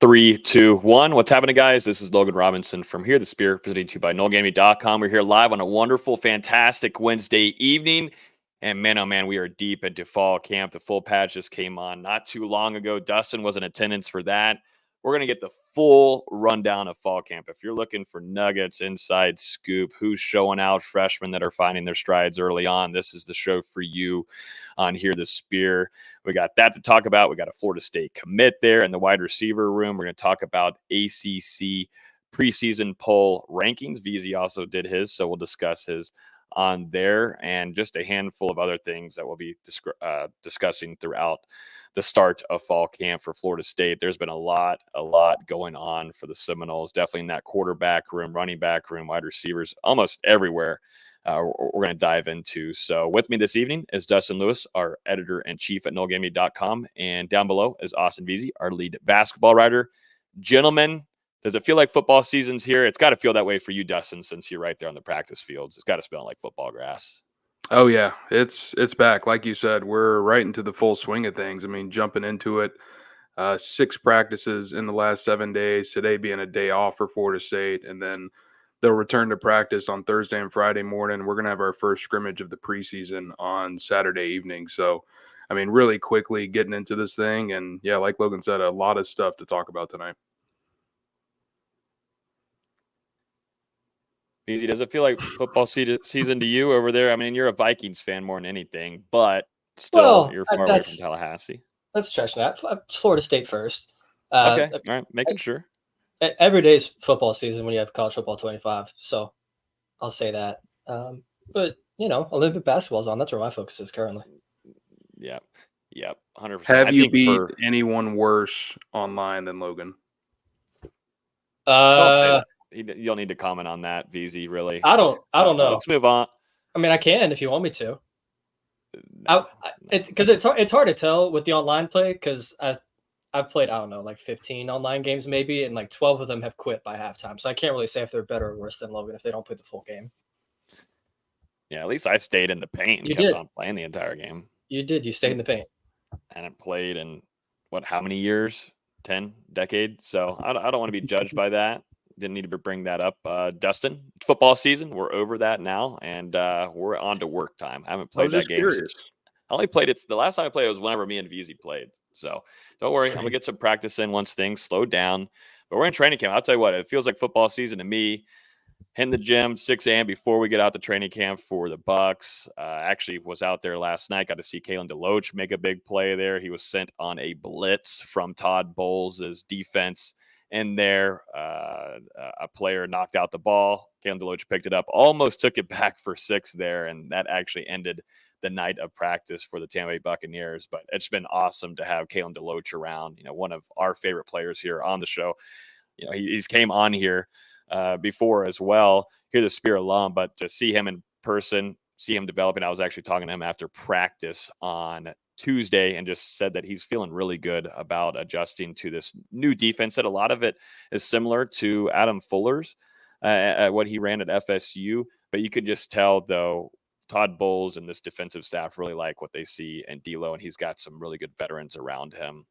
3, 2, 1. What's happening, guys? This is Logan Robinson from Here the Spear, presented to you by NoleGameday.com. We're here live on a wonderful, fantastic Wednesday evening. And man, oh man, we are deep into fall camp. The full patch just came on not too long ago. Dustin was in attendance for that. We're going to get the full rundown of fall camp. If you're looking for nuggets, inside scoop, who's showing out, freshmen that are finding their strides early on, this is the show for you on Here the Spear. We got that to talk about. We got a Florida State commit there in the wide receiver room. We're going to talk about ACC preseason poll rankings. VZ also did his, so we'll discuss his on there, and just a handful of other things that we'll be discussing throughout the start of fall camp for Florida State. There's been a lot going on for the Seminoles, definitely in that quarterback room, running back room, wide receivers, almost everywhere. We're going to dive into. So with me this evening is Dustin Lewis, our editor-in-chief at NoleGameday.com, and down below is Austin Veazey, our lead basketball writer. Gentlemen, does it feel like football season's here? It's got to feel that way for you, Dustin, since you're right there on the practice fields. It's got to smell like football grass. Oh, yeah. It's back. Like you said, we're right into the full swing of things. I mean, jumping into it, 6 practices in the last 7 days, today being a day off for Florida State, and then they'll return to practice on Thursday and Friday morning. We're going to have our first scrimmage of the preseason on Saturday evening. So, I mean, really quickly getting into this thing. And, yeah, like Logan said, a lot of stuff to talk about tonight. Easy. Does it feel like football season to you over there? I mean, you're a Vikings fan more than anything, but still, you're far away from Tallahassee. Let's stretch that. It's Florida State first. Okay, all right, making sure. Every day's football season when you have college football 25, so I'll say that. But, Olympic basketball's on. That's where my focus is currently. Yep, 100%. Have you beat anyone worse online than Logan? Don't say that. You don't need to comment on that, VZ, really. I don't know. Let's move on. I mean, I can if you want me to. Because it's hard to tell with the online play, because I've played, I don't know, like 15 online games maybe, and like 12 of them have quit by halftime. So I can't really say if they're better or worse than Logan if they don't play the full game. Yeah, at least I stayed in the paint and kept on playing the entire game. You did. You stayed in the paint. And I played in, how many years? 10 decades? So I don't want to be judged by that. Didn't need to bring that up. Dustin, football season, we're over that now, and we're on to work time. I haven't played that game. I only played it. The last time I played it was whenever me and VZ played. So don't worry. I'm going to get some practice in once things slow down. But we're in training camp. I'll tell you what, it feels like football season to me. Hitting the gym 6 a.m. before we get out to training camp for the Bucks. Actually was out there last night. Got to see Kalen DeLoach make a big play there. He was sent on a blitz from Todd Bowles' defense. In there, a player knocked out the ball. Kalen DeLoach picked it up, almost took it back for 6 there, and that actually ended the night of practice for the Tampa Bay Buccaneers. But it's been awesome to have Kalen DeLoach around, one of our favorite players here on the show. He's came on here before as well, Here the Spear alum, but to see him in person, see him developing. I was actually talking to him after practice on Tuesday and just said that he's feeling really good about adjusting to this new defense. That a lot of it is similar to Adam Fuller's, what he ran at FSU, but you could just tell though Todd Bowles and this defensive staff really like what they see in D'Lo, and he's got some really good veterans around him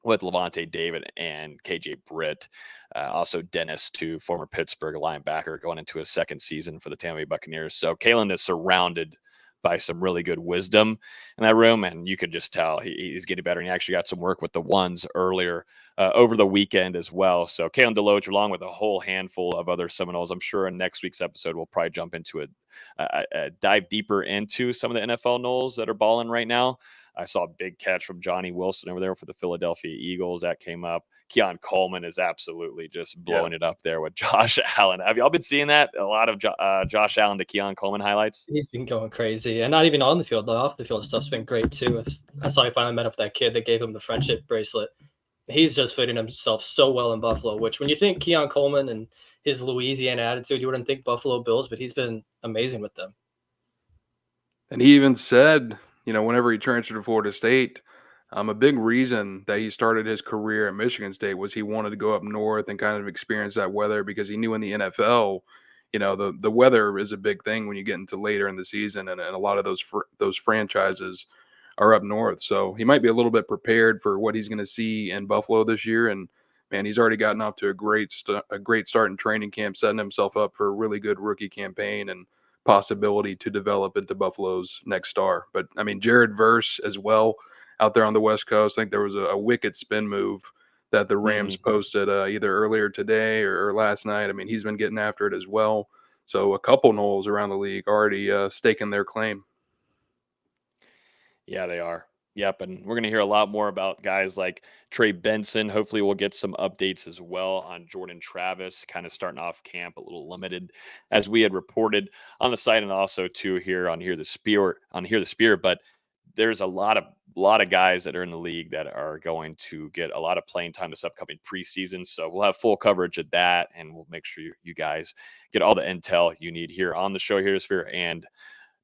with Levante David and KJ Britt, also Dennis, too, former Pittsburgh linebacker, going into his 2nd season for the Tampa Bay Buccaneers. So Kalen is surrounded by some really good wisdom in that room, and you could just tell he's getting better. And he actually got some work with the ones earlier over the weekend as well. So Kalen DeLoach, along with a whole handful of other Seminoles, I'm sure in next week's episode we'll probably jump into a dive deeper into some of the NFL Noles that are balling right now. I saw a big catch from Johnny Wilson over there for the Philadelphia Eagles that came up. Keon Coleman is absolutely just blowing it up there with Josh Allen. Have y'all been seeing that? A lot of Josh Allen to Keon Coleman highlights? He's been going crazy. And not even on the field, though. Off the field stuff's been great, too. I saw he finally met up with that kid that gave him the friendship bracelet. He's just fitting himself so well in Buffalo, which when you think Keon Coleman and his Louisiana attitude, you wouldn't think Buffalo Bills, but he's been amazing with them. And he even said, whenever he transferred to Florida State, a big reason that he started his career at Michigan State was he wanted to go up north and kind of experience that weather, because he knew in the NFL, the weather is a big thing when you get into later in the season, and a lot of those franchises are up north. So he might be a little bit prepared for what he's going to see in Buffalo this year, and man, he's already gotten off to a great start in training camp, setting himself up for a really good rookie campaign and possibility to develop into Buffalo's next star. But I mean, Jared Verse as well out there on the West Coast. I think there was a wicked spin move that the Rams posted either earlier today or last night. I mean, he's been getting after it as well. So a couple Noles around the league already staking their claim. Yeah, they are. Yep, and we're going to hear a lot more about guys like Trey Benson. Hopefully, we'll get some updates as well on Jordan Travis, kind of starting off camp a little limited, as we had reported on the site, and also too here on Hear the Spirit. But there's a lot of guys that are in the league that are going to get a lot of playing time this upcoming preseason. So we'll have full coverage of that, and we'll make sure you guys get all the intel you need here on the show, Hear the Spirit, and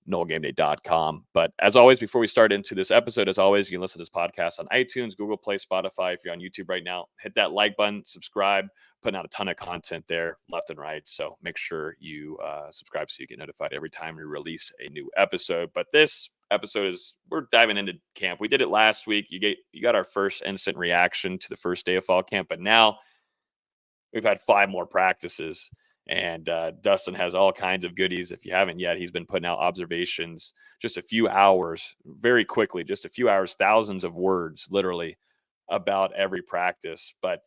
NoleGameday.com. But as always, before we start into this episode, as always, you can listen to this podcast on iTunes, Google Play, Spotify. If you're on YouTube right now, hit that like button, subscribe, putting out a ton of content there left and right. So make sure you subscribe so you get notified every time we release a new episode. But this episode we're diving into camp. We did it last week. You got our first instant reaction to the first day of fall camp, but now we've had 5 more practices. And Dustin has all kinds of goodies. If you haven't yet, he's been putting out observations just a few hours, very quickly, just a few hours, thousands of words, literally, about every practice. But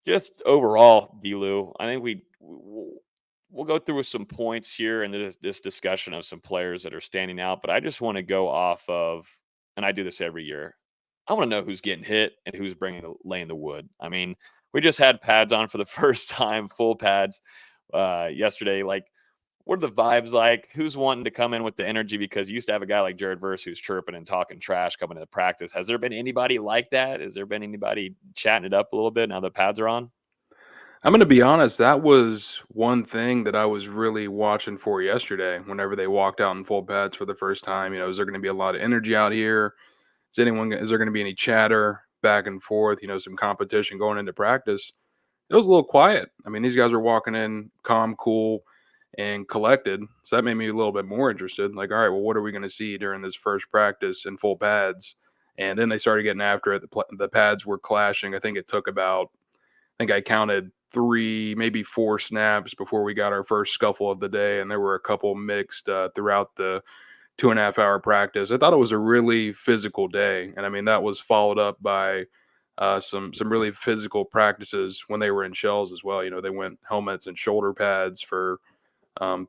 just overall, D-Lou, I think we'll go through some points here in this discussion of some players that are standing out. But I just want to go off of, and I do this every year, I want to know who's getting hit and who's laying the wood. I mean, we just had pads on for the first time, full pads yesterday. Like, what are the vibes like? Who's wanting to come in with the energy? Because you used to have a guy like Jared Verse who's chirping and talking trash coming to the practice. Has there been anybody like that? Has there been anybody chatting it up a little bit now the pads are on? I'm going to be honest. That was one thing that I was really watching for yesterday whenever they walked out in full pads for the first time. Is there going to be a lot of energy out here? Is there going to be any chatter back and forth, some competition going into practice? It was a little quiet. I mean, these guys were walking in calm, cool, and collected. So that made me a little bit more interested. Like, all right, well, what are we going to see during this first practice in full pads? And then they started getting after it. The pads were clashing. I think I counted 3, maybe 4 snaps before we got our first scuffle of the day. And there were a couple mixed throughout the 2.5-hour practice. I thought it was a really physical day. And I mean, that was followed up by some really physical practices when they were in shells as well. They went helmets and shoulder pads for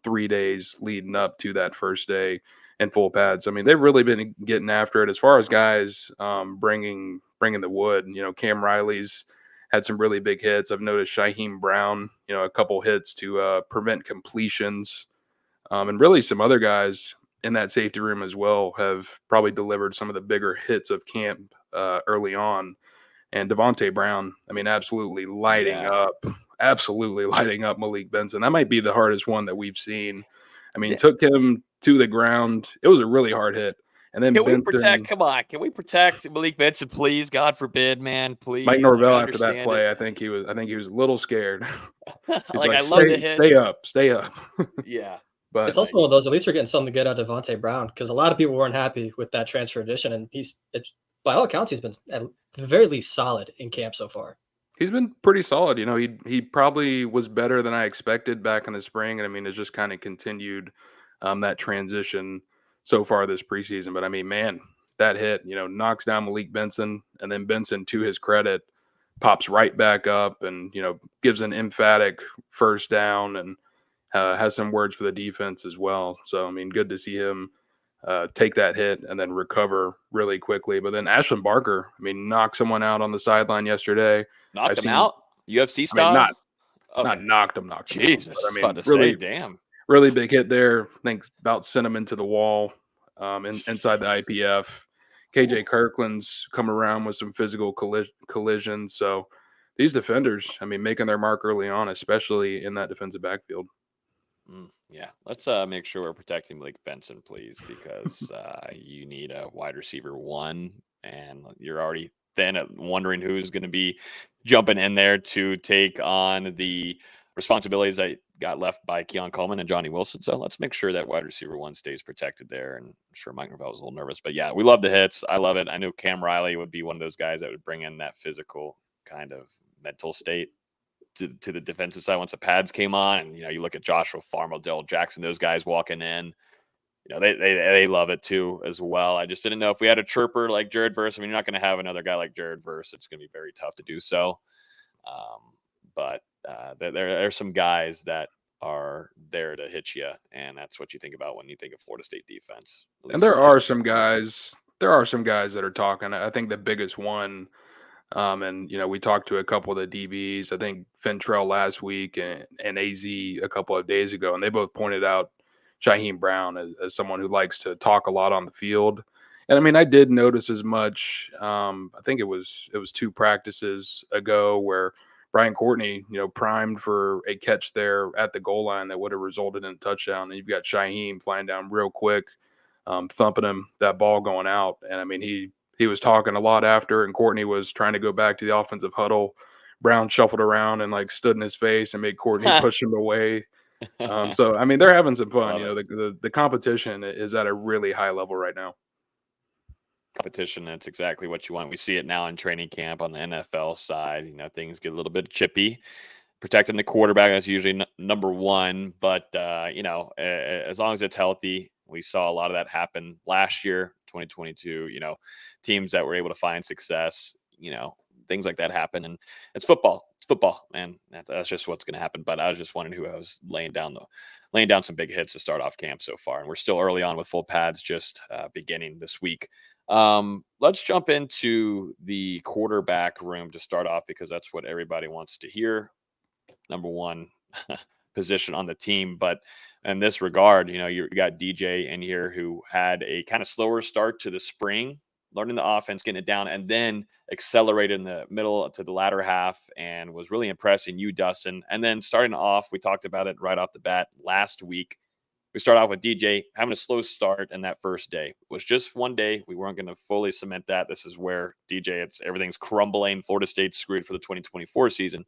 3 days leading up to that first day in full pads. I mean, they've really been getting after it as far as guys bringing the wood. Cam Riley's had some really big hits. I've noticed Shaheem Brown, a couple hits to prevent completions. And really some other guys in that safety room as well have probably delivered some of the bigger hits of camp early on. And Devontae Brown, I mean, absolutely lighting up Malik Benson. That might be the hardest one that we've seen. I mean, took him to the ground. It was a really hard hit. And then Can we protect Malik Benson, please? God forbid, man, please. Mike Norvell after that play, I think he was a little scared. He's I love the hit. Stay up. Yeah. But it's also one of those, at least we're getting something good out of Devontae Brown, because a lot of people weren't happy with that transfer addition, and by all accounts, he's been at the very least solid in camp so far. He's been pretty solid. He probably was better than I expected back in the spring, and I mean, it's just kind of continued that transition so far this preseason. But I mean, man, that hit, knocks down Malik Benson, and then Benson, to his credit, pops right back up and, gives an emphatic first down and has some words for the defense as well. So, I mean, good to see him take that hit and then recover really quickly. But then Ashlyn Barker, I mean, knocked someone out on the sideline yesterday. Knocked him out? UFC style? I mean, not knocked him. Jesus, but, I mean, about to really, say, damn. Really big hit there. I think about sent him into the wall inside the IPF. KJ Kirkland's come around with some physical collisions. So these defenders, I mean, making their mark early on, especially in that defensive backfield. Yeah, let's make sure we're protecting Malik Benson, please, because you need a wide receiver 1, and you're already then wondering who's going to be jumping in there to take on the responsibilities that got left by Keon Coleman and Johnny Wilson. So let's make sure that wide receiver 1 stays protected there. And I'm sure Mike Norvell was a little nervous, but yeah, we love the hits. I love it. I knew Cam Riley would be one of those guys that would bring in that physical kind of mental state to the defensive side once the pads came on. And, you look at Joshua Farmer, Daryl Jackson, those guys walking in, they love it too as well. I just didn't know if we had a chirper like Jared Verse. I mean, you're not going to have another guy like Jared Verse. It's going to be very tough to do so. But there are some guys that are there to hit you, and that's what you think about when you think of Florida State defense. And there are some guys that are talking. I think the biggest one, and we talked to a couple of the DBs. I think Fintrell last week and AZ a couple of days ago, and they both pointed out Shaheem Brown as someone who likes to talk a lot on the field. And I mean, I did notice as much. I think it was 2 practices ago where Brian Courtney, primed for a catch there at the goal line that would have resulted in a touchdown. And you've got Shaheem flying down real quick, thumping him, that ball going out. And I mean, he was talking a lot after, and Courtney was trying to go back to the offensive huddle. Brown shuffled around and stood in his face and made Courtney push him away. So, I mean, they're having some fun. The competition is at a really high level right now. Competition, that's exactly what you want. We see it now in training camp on the NFL side. Things get a little bit chippy. Protecting the quarterback, that's usually number one. But, as long as it's healthy, we saw a lot of that happen last year, 2022. Teams that were able to find success, things like that happen. And it's football. It's football, man. That's just what's going to happen. But I was just wondering who I was laying down some big hits to start off camp so far. And we're still early on with full pads, just beginning this week. Let's jump into the quarterback room to start off, because that's what everybody wants to hear. Number one position on the team. But in this regard, you got DJ in here who had a kind of slower start to the spring, learning the offense, getting it down, and then accelerated in the middle to the latter half and was really impressing you, Dustin. And then starting off, we talked about it right off the bat last week. We start off with DJ having a slow start in that first day. It was just one day. We weren't going to fully cement that. This is where DJ, everything's crumbling. Florida State's screwed for the 2024 season.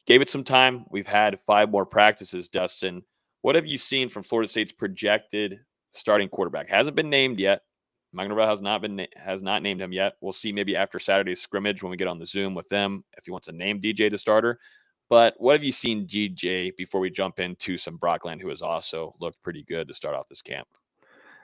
Gave it some time. We've had 5 more practices, Dustin. What have you seen from Florida State's projected starting quarterback? Hasn't been named yet. Mike Norvell has not named him yet. We'll see maybe after Saturday's scrimmage when we get on the Zoom with them if he wants to name DJ the starter. But what have you seen DJ before we jump into some Brockland, who has also looked pretty good to start off this camp?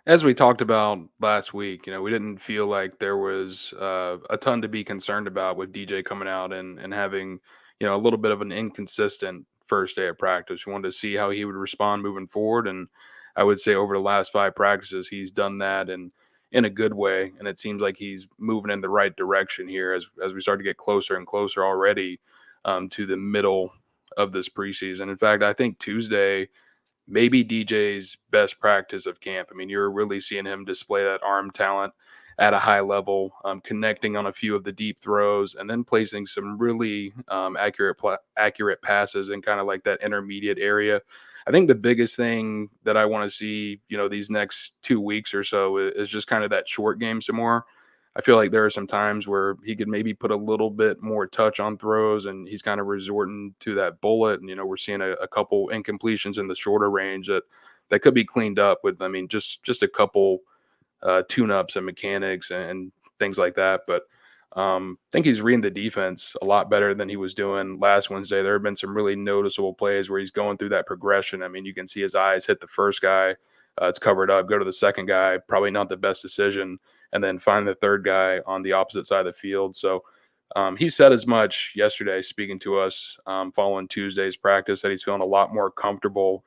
As we talked about last week, we didn't feel like there was a ton to be concerned about with DJ coming out and having, a little bit of an inconsistent first day of practice. We wanted to see how he would respond moving forward. And I would say over the last 5 practices, he's done that in a good way. And it seems like he's moving in the right direction here as we start to get closer and closer already to the middle of this preseason. In fact, I think Tuesday, maybe DJ's best practice of camp. I mean, you're really seeing him display that arm talent at a high level, connecting on a few of the deep throws, and then placing some really accurate passes in kind of like that intermediate area. I think the biggest thing that I want to see, these next 2 weeks or so is just kind of that short game some more. I feel like there are some times where he could maybe put a little bit more touch on throws, and he's kind of resorting to that bullet. And, we're seeing a couple incompletions in the shorter range that could be cleaned up with, just a couple tune-ups and mechanics and things like that. But I think he's reading the defense a lot better than he was doing last Wednesday. There have been some really noticeable plays where he's going through that progression. I mean, you can see his eyes hit the first guy. It's covered up, go to the second guy, probably not the best decision, and then find the third guy on the opposite side of the field. So he said as much yesterday, speaking to us following Tuesday's practice, that he's feeling a lot more comfortable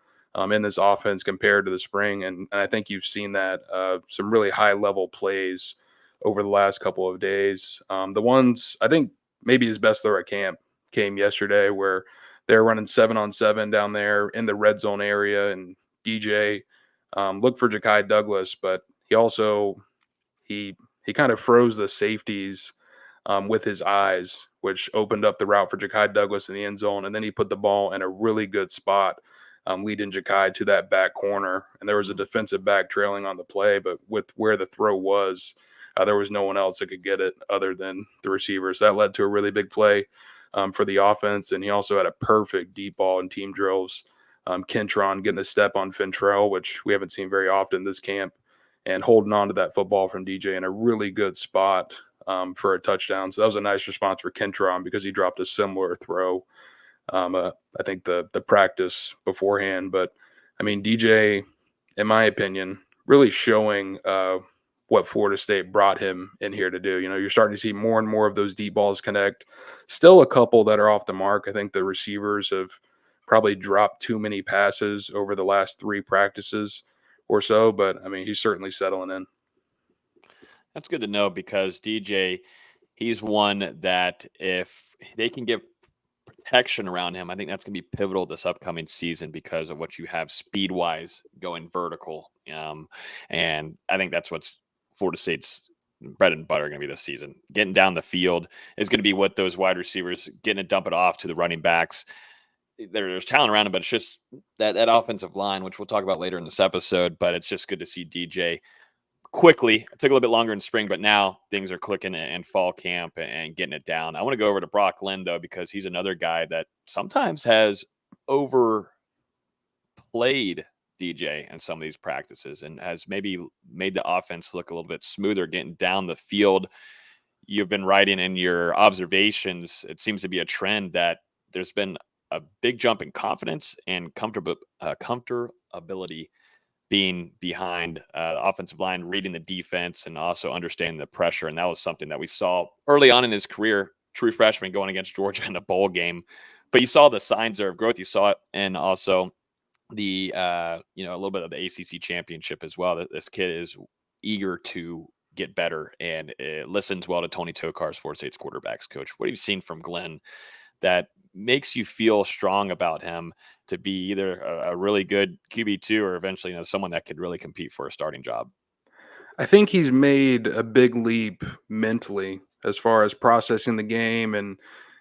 in this offense compared to the spring. And I think you've seen that some really high-level plays over the last couple of days. The ones, I think maybe his best throw at camp came yesterday, where they're running 7-on-7 down there in the red zone area, and DJ looked for Ja'Kai Douglas, but he also he kind of froze the safeties with his eyes, which opened up the route for Ja'Kai Douglas in the end zone. And then he put the ball in a really good spot, leading Ja'Kai to that back corner. And there was a defensive back trailing on the play, but with where the throw was, there was no one else that could get it other than the receivers. That led to a really big play for the offense. And he also had a perfect deep ball in team drills. Kentron getting a step on Fintrell, which we haven't seen very often this camp, and holding on to that football from DJ in a really good spot for a touchdown. So that was a nice response for Kentron because he dropped a similar throw. I think the practice beforehand, but I mean, DJ, in my opinion, really showing what Florida State brought him in here to do. You're starting to see more and more of those deep balls connect. Still a couple that are off the mark. I think the receivers have probably dropped too many passes over the last 3 practices or so, but I mean, he's certainly settling in. That's good to know because DJ, he's one that if they can get protection around him, I think that's going to be pivotal this upcoming season because of what you have speed-wise going vertical. And I think that's what's Florida State's bread and butter going to be this season. Getting down the field is going to be what those wide receivers getting it, dump it off to the running backs. There's talent around him, but it's just that offensive line, which we'll talk about later in this episode. But it's just good to see DJ quickly. It took a little bit longer in spring, but now things are clicking in fall camp and getting it down. I want to go over to Brock Lynn, though, because he's another guy that sometimes has overplayed DJ in some of these practices and has maybe made the offense look a little bit smoother getting down the field. You've been writing in your observations. It seems to be a trend that there's been a big jump in confidence and comfortability being behind the offensive line, reading the defense, and also understanding the pressure. And that was something that we saw early on in his career, true freshman going against Georgia in a bowl game. But you saw the signs there of growth. You saw it, and also the a little bit of the ACC championship as well. That this kid is eager to get better and it listens well to Tony Tokar's Florida State's quarterbacks coach. What have you seen from Glenn that makes you feel strong about him to be either a really good QB2 or eventually someone that could really compete for a starting job? I think he's made a big leap mentally as far as processing the game, and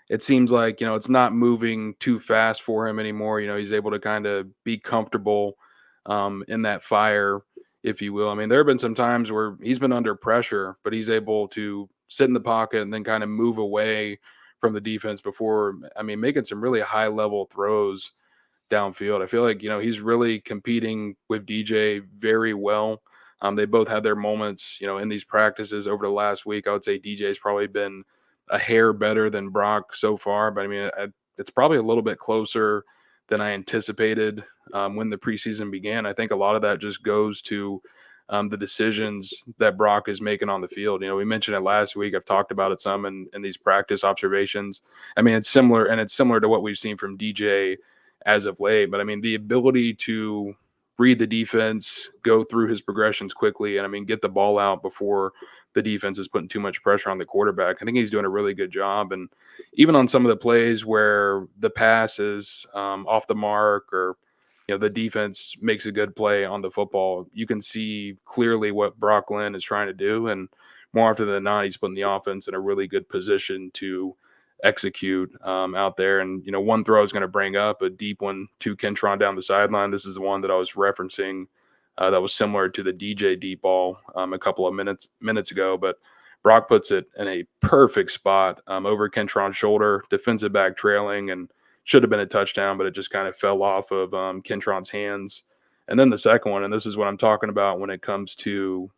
it seems like it's not moving too fast for him anymore. He's able to kind of be comfortable in that fire, if you will. I mean, there have been some times where he's been under pressure, but he's able to sit in the pocket and then kind of move away from the defense before, making some really high level throws downfield. I feel like, he's really competing with DJ very well. They both had their moments, in these practices over the last week. I would say DJ's probably been a hair better than Brock so far, but it's probably a little bit closer than I anticipated when the preseason began. I think a lot of that just goes to the decisions that Brock is making on the field. We mentioned it last week. I've talked about it some in these practice observations. It's similar, and it's similar to what we've seen from DJ as of late. But the ability to read the defense, go through his progressions quickly, and get the ball out before the defense is putting too much pressure on the quarterback. I think he's doing a really good job. And even on some of the plays where the pass is off the mark or the defense makes a good play on the football, you can see clearly what Brock Lynn is trying to do. And more often than not, he's putting the offense in a really good position to execute out there. And, one throw is going to bring up a deep one to Kentron down the sideline. This is the one that I was referencing that was similar to the DJ deep ball a couple of minutes ago. But Brock puts it in a perfect spot over Kentron's shoulder, defensive back trailing, and should have been a touchdown, but it just kind of fell off of Kentron's hands. And then the second one, and this is what I'm talking about when it comes to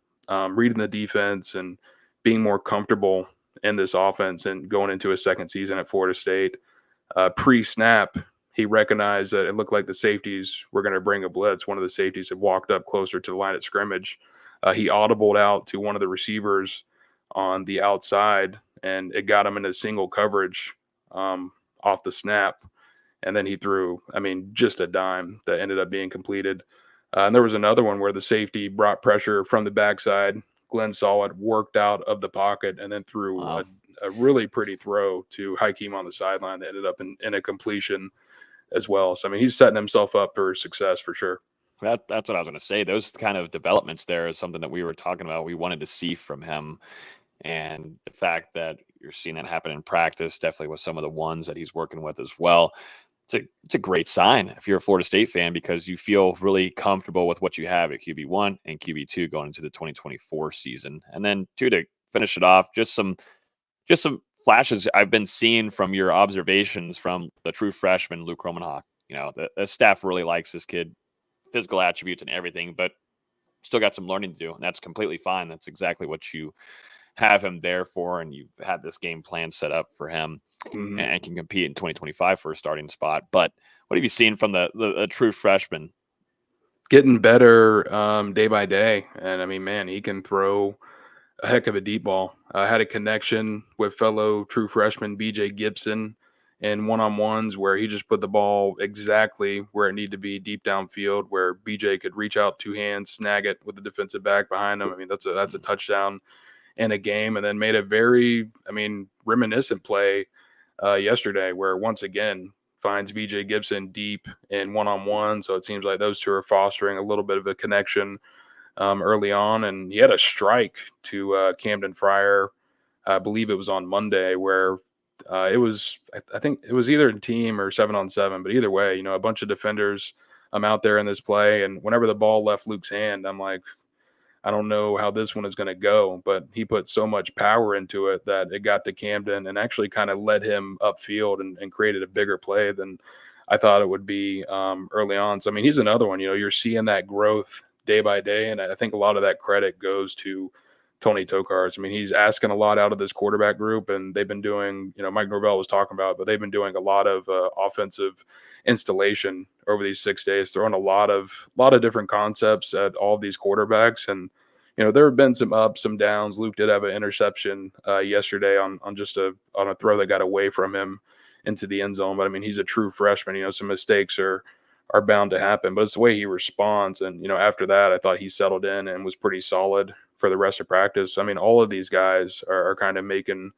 reading the defense and being more comfortable in this offense and going into a second season at Florida State. Pre-snap, he recognized that it looked like the safeties were going to bring a blitz. One of the safeties had walked up closer to the line of scrimmage. He audibled out to one of the receivers on the outside, and it got him into single coverage off the snap. And then he threw, just a dime that ended up being completed. And there was another one where the safety brought pressure from the backside. Glenn saw it, worked out of the pocket, and then threw a really pretty throw to Hakeem on the sideline that ended up in a completion as well. So, he's setting himself up for success for sure. That's what I was going to say. Those kind of developments there is something that we were talking about. We wanted to see from him. And the fact that you're seeing that happen in practice, definitely with some of the ones that he's working with as well. It's a great sign if you're a Florida State fan because you feel really comfortable with what you have at QB1 and QB2 going into the 2024 season. And then to finish it off, just some flashes I've been seeing from your observations from the true freshman Luke Romanhawk. The staff really likes this kid, physical attributes and everything, but still got some learning to do, and that's completely fine. That's exactly what you have him there for, and you've had this game plan set up for him, and can compete in 2025 for a starting spot. But what have you seen from the true freshman? Getting better day by day. And I mean, man, he can throw a heck of a deep ball. I had a connection with fellow true freshman BJ Gibson in one-on-ones where he just put the ball exactly where it needed to be, deep downfield, where BJ could reach out 2 hands, snag it with the defensive back behind him. I mean, that's a touchdown in a game. And then made a very, reminiscent play yesterday where once again finds BJ Gibson deep in one-on-one. So it seems like those two are fostering a little bit of a connection early on. And he had a strike to Camden Fryer. I believe it was on Monday where I think it was either a team or 7-on-7, but either way, a bunch of defenders out there in this play. And whenever the ball left Luke's hand, I'm like, I don't know how this one is going to go, but he put so much power into it that it got to Camden and actually kind of led him upfield and created a bigger play than I thought it would be early on. So, I mean, he's another one, you're seeing that growth day by day. And I think a lot of that credit goes to Tony Tokars. I mean, he's asking a lot out of this quarterback group, and they've been doing, Mike Norvell was talking about, but they've been doing a lot of offensive installation over these 6 days, throwing a lot of different concepts at all of these quarterbacks. And, there have been some ups, some downs. Luke did have an interception yesterday on a throw that got away from him into the end zone. But I mean, he's a true freshman, some mistakes are bound to happen, but it's the way he responds. And, after that, I thought he settled in and was pretty solid for the rest of practice. I mean, all of these guys are kind of making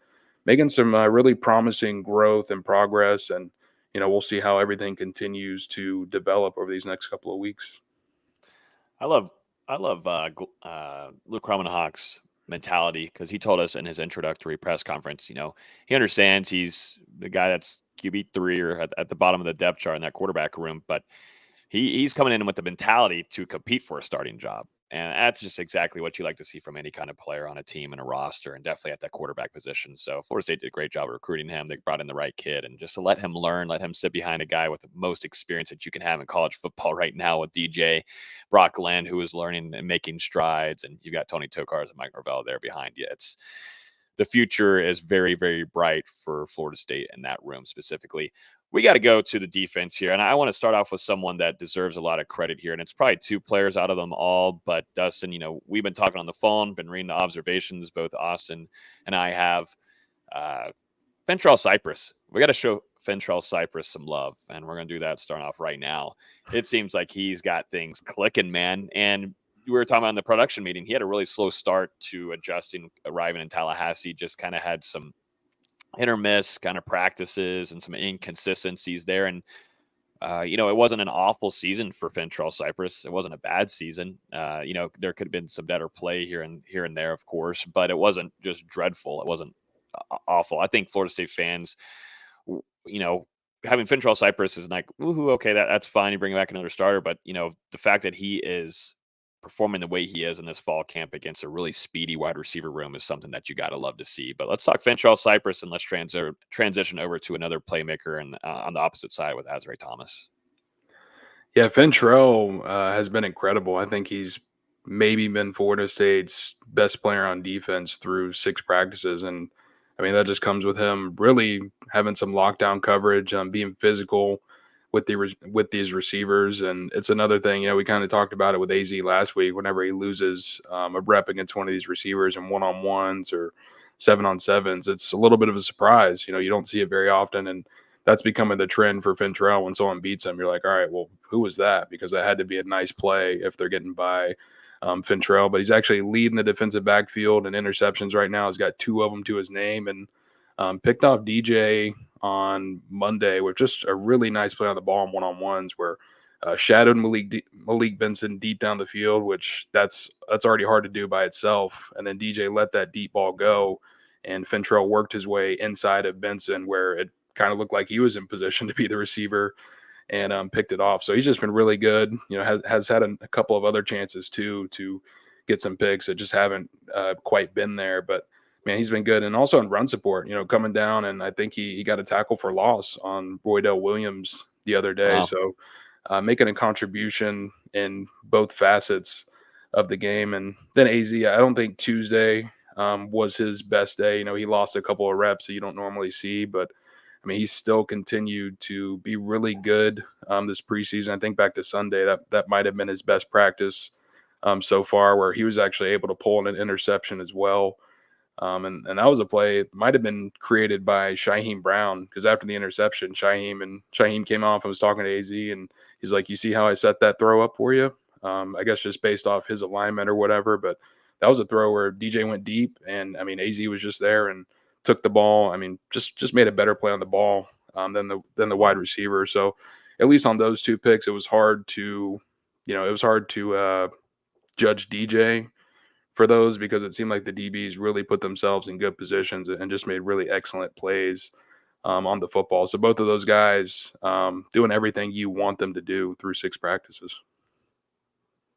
some really promising growth and progress. And, we'll see how everything continues to develop over these next couple of weeks. I love Luke Kromenhoek's mentality, because he told us in his introductory press conference, he understands he's the guy that's QB3 or at the bottom of the depth chart in that quarterback room, but he's coming in with the mentality to compete for a starting job. And that's just exactly what you like to see from any kind of player on a team and a roster, and definitely at that quarterback position. So Florida State did a great job of recruiting him. They brought in the right kid, and just to let him learn, let him sit behind a guy with the most experience that you can have in college football right now with DJ, Brock Glenn, who is learning and making strides, and you got Tony Tokars and Mike Norvell there behind you. The future is very, very bright for Florida State in that room specifically. We got to go to the defense here, and I want to start off with someone that deserves a lot of credit here, and it's probably 2 players out of them all. But Dustin, we've been talking on the phone, been reading the observations, both Austin and I have. Fentrell Cypress, we got to show Fentrell Cypress some love, and we're going to do that starting off right now. It seems like he's got things clicking, man, and we were talking about in the production meeting, he had a really slow start to adjusting, arriving in Tallahassee, just kind of had some hit or miss kind of practices and some inconsistencies there. And, it wasn't an awful season for Fentrell Cypress. It wasn't a bad season. There could have been some better play here and there, of course, but it wasn't just dreadful. It wasn't awful. I think Florida State fans, having Fentrell Cypress is like, woohoo, okay, that's fine. You bring back another starter. But, the fact that he is performing the way he is in this fall camp against a really speedy wide receiver room is something that you got to love to see. But let's talk Fentrell Cypress, and let's transition over to another playmaker and on the opposite side with Azrae Thomas. Yeah, Fentrell has been incredible. I think he's maybe been Florida State's best player on defense through 6 practices. And I mean, that just comes with him really having some lockdown coverage, being physical with these receivers. And it's another thing, we kind of talked about it with AZ last week. Whenever he loses a rep against one of these receivers in one-on-ones or 7-on-7s, it's a little bit of a surprise. You don't see it very often, and that's becoming the trend for Fentrell. When someone beats him, you're like, all right, well, who was that? Because that had to be a nice play if they're getting by Fentrell. But he's actually leading the defensive backfield in interceptions right now. He's got 2 of them to his name, and picked off DJ on Monday with just a really nice play on the ball in one-on-ones where shadowed Malik Benson deep down the field, which that's already hard to do by itself. And then DJ let that deep ball go, and Fentrell worked his way inside of Benson where it kind of looked like he was in position to be the receiver, and picked it off. So he's just been really good. Has had a couple of other chances too to get some picks that just haven't quite been there. But man, he's been good. And also in run support, coming down, and I think he got a tackle for loss on Roydell Williams the other day. Wow. So making a contribution in both facets of the game. And then AZ, I don't think Tuesday was his best day. He lost a couple of reps that you don't normally see, but I mean, he still continued to be really good this preseason. I think back to Sunday, that might have been his best practice so far, where he was actually able to pull an interception as well. And that was a play, it might have been created by Shaheem Brown, because after the interception, Shaheem came off and was talking to AZ, and he's like, "You see how I set that throw up for you?" I guess just based off his alignment or whatever, but that was a throw where DJ went deep, and I mean, AZ was just there and took the ball. I mean, just made a better play on the ball than the wide receiver. So at least on those two picks, it was hard to judge DJ for those, because it seemed like the DBs really put themselves in good positions and just made really excellent plays on the football. So both of those guys doing everything you want them to do through 6 practices.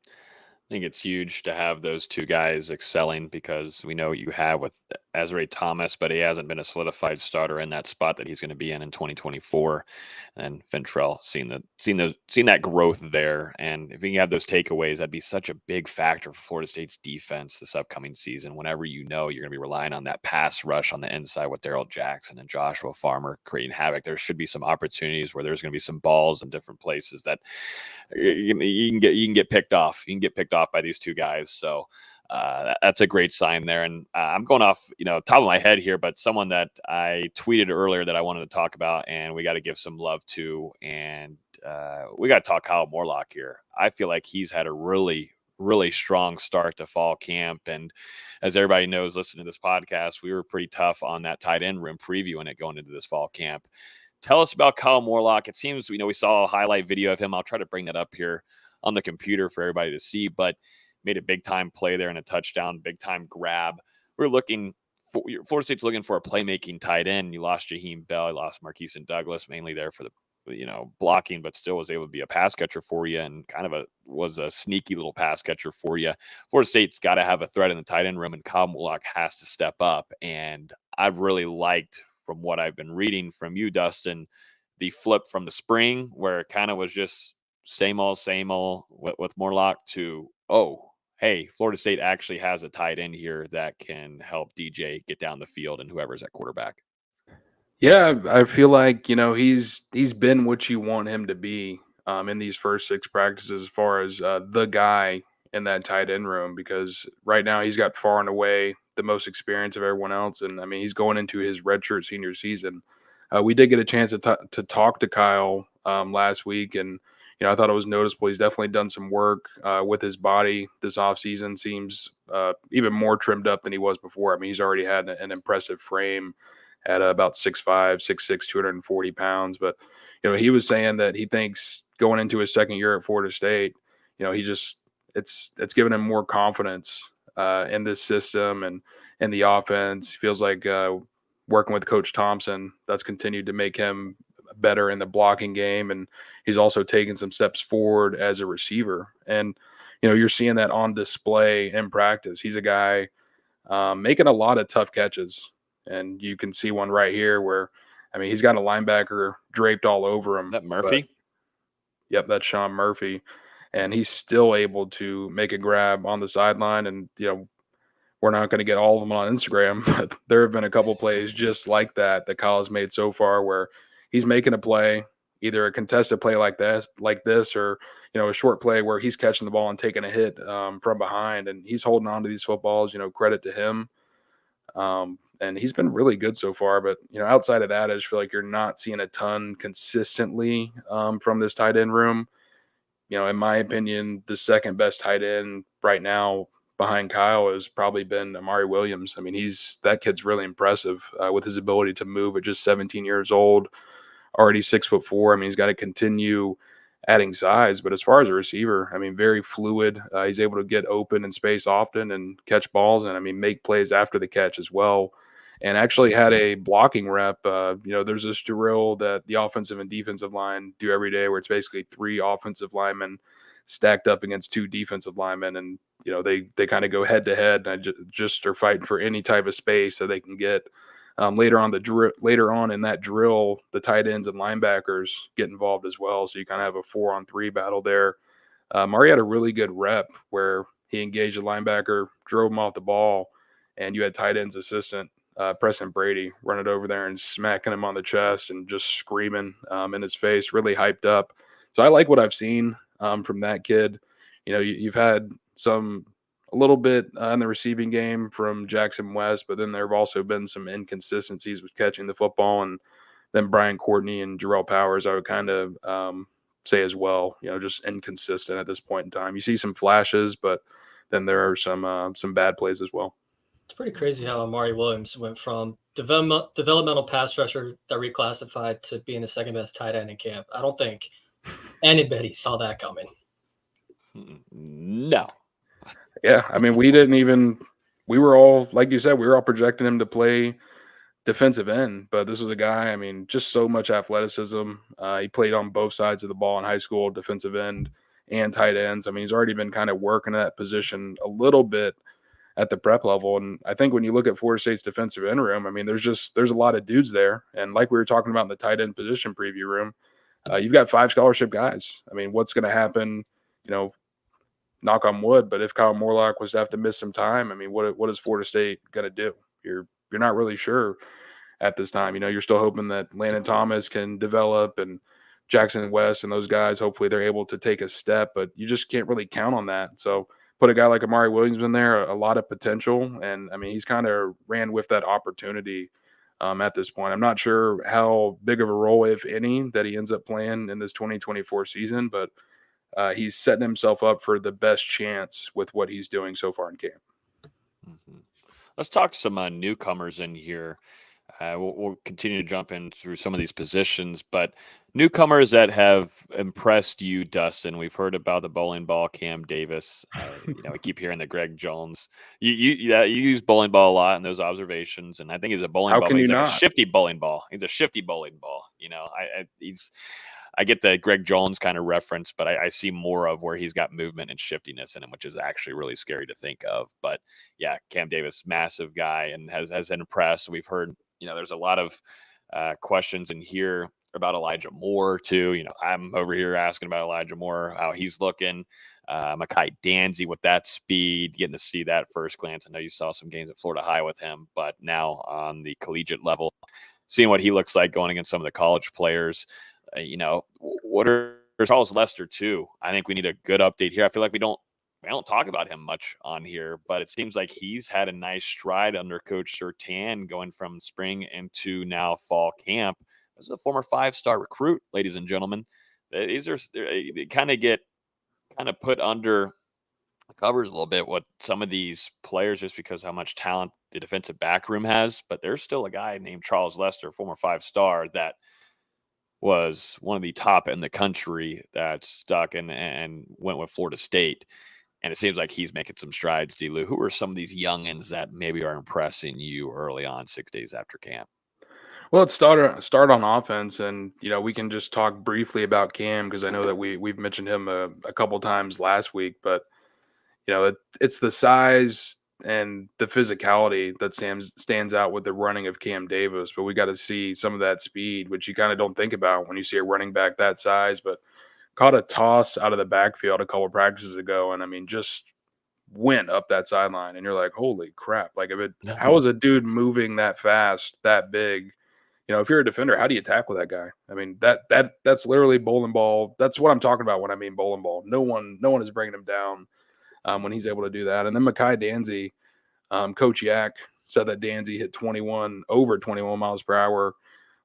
I think it's huge to have those two guys excelling, because we know what you have with Azrae Thomas, but he hasn't been a solidified starter in that spot that he's going to be in 2024. And Fintrell seeing that growth there, and if you can have those takeaways, that'd be such a big factor for Florida State's defense this upcoming season. Whenever you're going to be relying on that pass rush on the inside with Darrell Jackson and Joshua Farmer creating havoc, there should be some opportunities where there's going to be some balls in different places that you can get picked off. You can get picked off by these two guys. So that's a great sign there. And I'm going off, top of my head here, but someone that I tweeted earlier that I wanted to talk about, and we got to give some love to, and we got to talk Kyle Morlock here. I feel like he's had a really, really strong start to fall camp. And as everybody knows, listening to this podcast, we were pretty tough on that tight end room previewing it going into this fall camp. Tell us about Kyle Morlock. It seems, we saw a highlight video of him. I'll try to bring that up here on the computer for everybody to see, but made a big time play there and a touchdown, big time grab. Florida State's looking for a playmaking tight end. You lost Jaheim Bell, you lost Marquise and Douglas, mainly there for the, blocking, but still was able to be a pass catcher for you, and kind of was a sneaky little pass catcher for you. Florida State's got to have a threat in the tight end room, and Kyle Morlock has to step up. And I've really liked, from what I've been reading from you, Dustin, the flip from the spring, where it kind of was just same old with Morlock, to, oh, hey, Florida State actually has a tight end here that can help DJ get down the field and whoever's at quarterback. Yeah, I feel like, he's been what you want him to be in these first 6 practices, as far as the guy in that tight end room, because right now he's got far and away the most experience of everyone else. And I mean, he's going into his redshirt senior season. We did get a chance to talk to Kyle last week, and I thought it was noticeable. He's definitely done some work with his body this offseason. Seems even more trimmed up than he was before. I mean, he's already had an impressive frame at about 6'5", 6'6", 240 pounds. But, he was saying that he thinks going into his second year at Florida State, it's given him more confidence in this system and in the offense. He feels like working with Coach Thompson, that's continued to make him better in the blocking game. And he's also taken some steps forward as a receiver. And, you're seeing that on display in practice. He's a guy making a lot of tough catches. And you can see one right here where, I mean, he's got a linebacker draped all over him. Is that Murphy? Yep, that's Sean Murphy. And he's still able to make a grab on the sideline. And, we're not going to get all of them on Instagram, but there have been a couple plays just like that Kyle's made so far, where he's making a play, either a contested play like this, or, a short play where he's catching the ball and taking a hit from behind, and he's holding on to these footballs, credit to him. And he's been really good so far. But, outside of that, I just feel like you're not seeing a ton consistently from this tight end room. In my opinion, the second best tight end right now behind Kyle has probably been Amari Williams. I mean, that kid's really impressive with his ability to move at just 17 years old, already 6'4". I mean, he's got to continue adding size. But as far as a receiver, I mean, very fluid. He's able to get open in space often and catch balls, and I mean, make plays after the catch as well. And actually had a blocking rep. There's this drill that the offensive and defensive line do every day, where it's basically 3 offensive linemen stacked up against 2 defensive linemen, and they kind of go head to head, and just are fighting for any type of space that they can get. Later on in that drill, the tight ends and linebackers get involved as well, so you kind of have a 4-on-3 battle there. Murray had a really good rep where he engaged a linebacker, drove him off the ball, and you had tight ends assistant Preston Brady running over there and smacking him on the chest and just screaming in his face, really hyped up. So I like what I've seen from that kid. You've had a little bit in the receiving game from Jackson West, but then there have also been some inconsistencies with catching the football. And then Brian Courtney and Jarrell Powers, I would kind of say as well, just inconsistent at this point in time. You see some flashes, but then there are some bad plays as well. It's pretty crazy how Amari Williams went from developmental pass rusher that reclassified to being the second best tight end in camp. I don't think anybody saw that coming. No. Yeah, I mean, we were all, like you said, we were all projecting him to play defensive end, but this was a guy, I mean, just so much athleticism. He played on both sides of the ball in high school, defensive end and tight ends. I mean, he's already been kind of working that position a little bit at the prep level. And I think when you look at Florida State's defensive end room, I mean, there's a lot of dudes there. And like we were talking about in the tight end position preview room, you've got 5 scholarship guys. I mean, what's going to happen, knock on wood, but if Kyle Morlock was to have to miss some time, I mean, what is Florida State going to do? You're not really sure at this time. You're still hoping that Landon Thomas can develop and Jackson West and those guys, hopefully they're able to take a step, but you just can't really count on that. So put a guy like Amari Williams in there, a lot of potential. And I mean, he's kind of ran with that opportunity at this point. I'm not sure how big of a role, if any, that he ends up playing in this 2024 season, but he's setting himself up for the best chance with what he's doing so far in camp. Mm-hmm. Let's talk some newcomers in here. We'll continue to jump in through some of these positions, but newcomers that have impressed you, Dustin. We've heard about the bowling ball, Cam Davis. We keep hearing the Greg Jones. You use bowling ball a lot in those observations, and I think he's a bowling How ball. can you He's like not? a shifty bowling ball. He's a shifty bowling ball. I get the Greg Jones kind of reference, but I see more of where he's got movement and shiftiness in him, which is actually really scary to think of. But yeah, Cam Davis, massive guy, and has impressed. We've heard, there's a lot of questions in here about Elijah Moore too. I'm over here asking about Elijah Moore, how he's looking. Makai Danzy with that speed, getting to see that first glance. I know you saw some games at Florida High with him, but now on the collegiate level, seeing what he looks like going against some of the college players. What are Charles Lester too? I think we need a good update here. I feel like we don't talk about him much on here, but it seems like he's had a nice stride under Coach Surtain going from spring into now fall camp. This is a former 5-star recruit, ladies and gentlemen. They kind of get put under the covers a little bit with some of these players just because how much talent the defensive back room has, but there's still a guy named Charles Lester, former 5-star, that was one of the top in the country that stuck and went with Florida State. And it seems like he's making some strides, D-Lou. Who are some of these youngins that maybe are impressing you early on 6 days after camp? Well, let's start on offense, and we can just talk briefly about Cam because I know that we've mentioned him a couple times last week, but it's the size and the physicality that stands out with the running of Cam Davis, but we got to see some of that speed, which you kind of don't think about when you see a running back that size. But caught a toss out of the backfield a couple of practices ago, and I mean, just went up that sideline, and you're like, holy crap! Like, how is a dude moving that fast, that big? If you're a defender, how do you tackle that guy? I mean, that's literally bowling ball. That's what I'm talking about when I mean bowling ball. No one is bringing him down when he's able to do that. And then Makai Danzy, Coach Yak said that Danzy hit over 21 miles per hour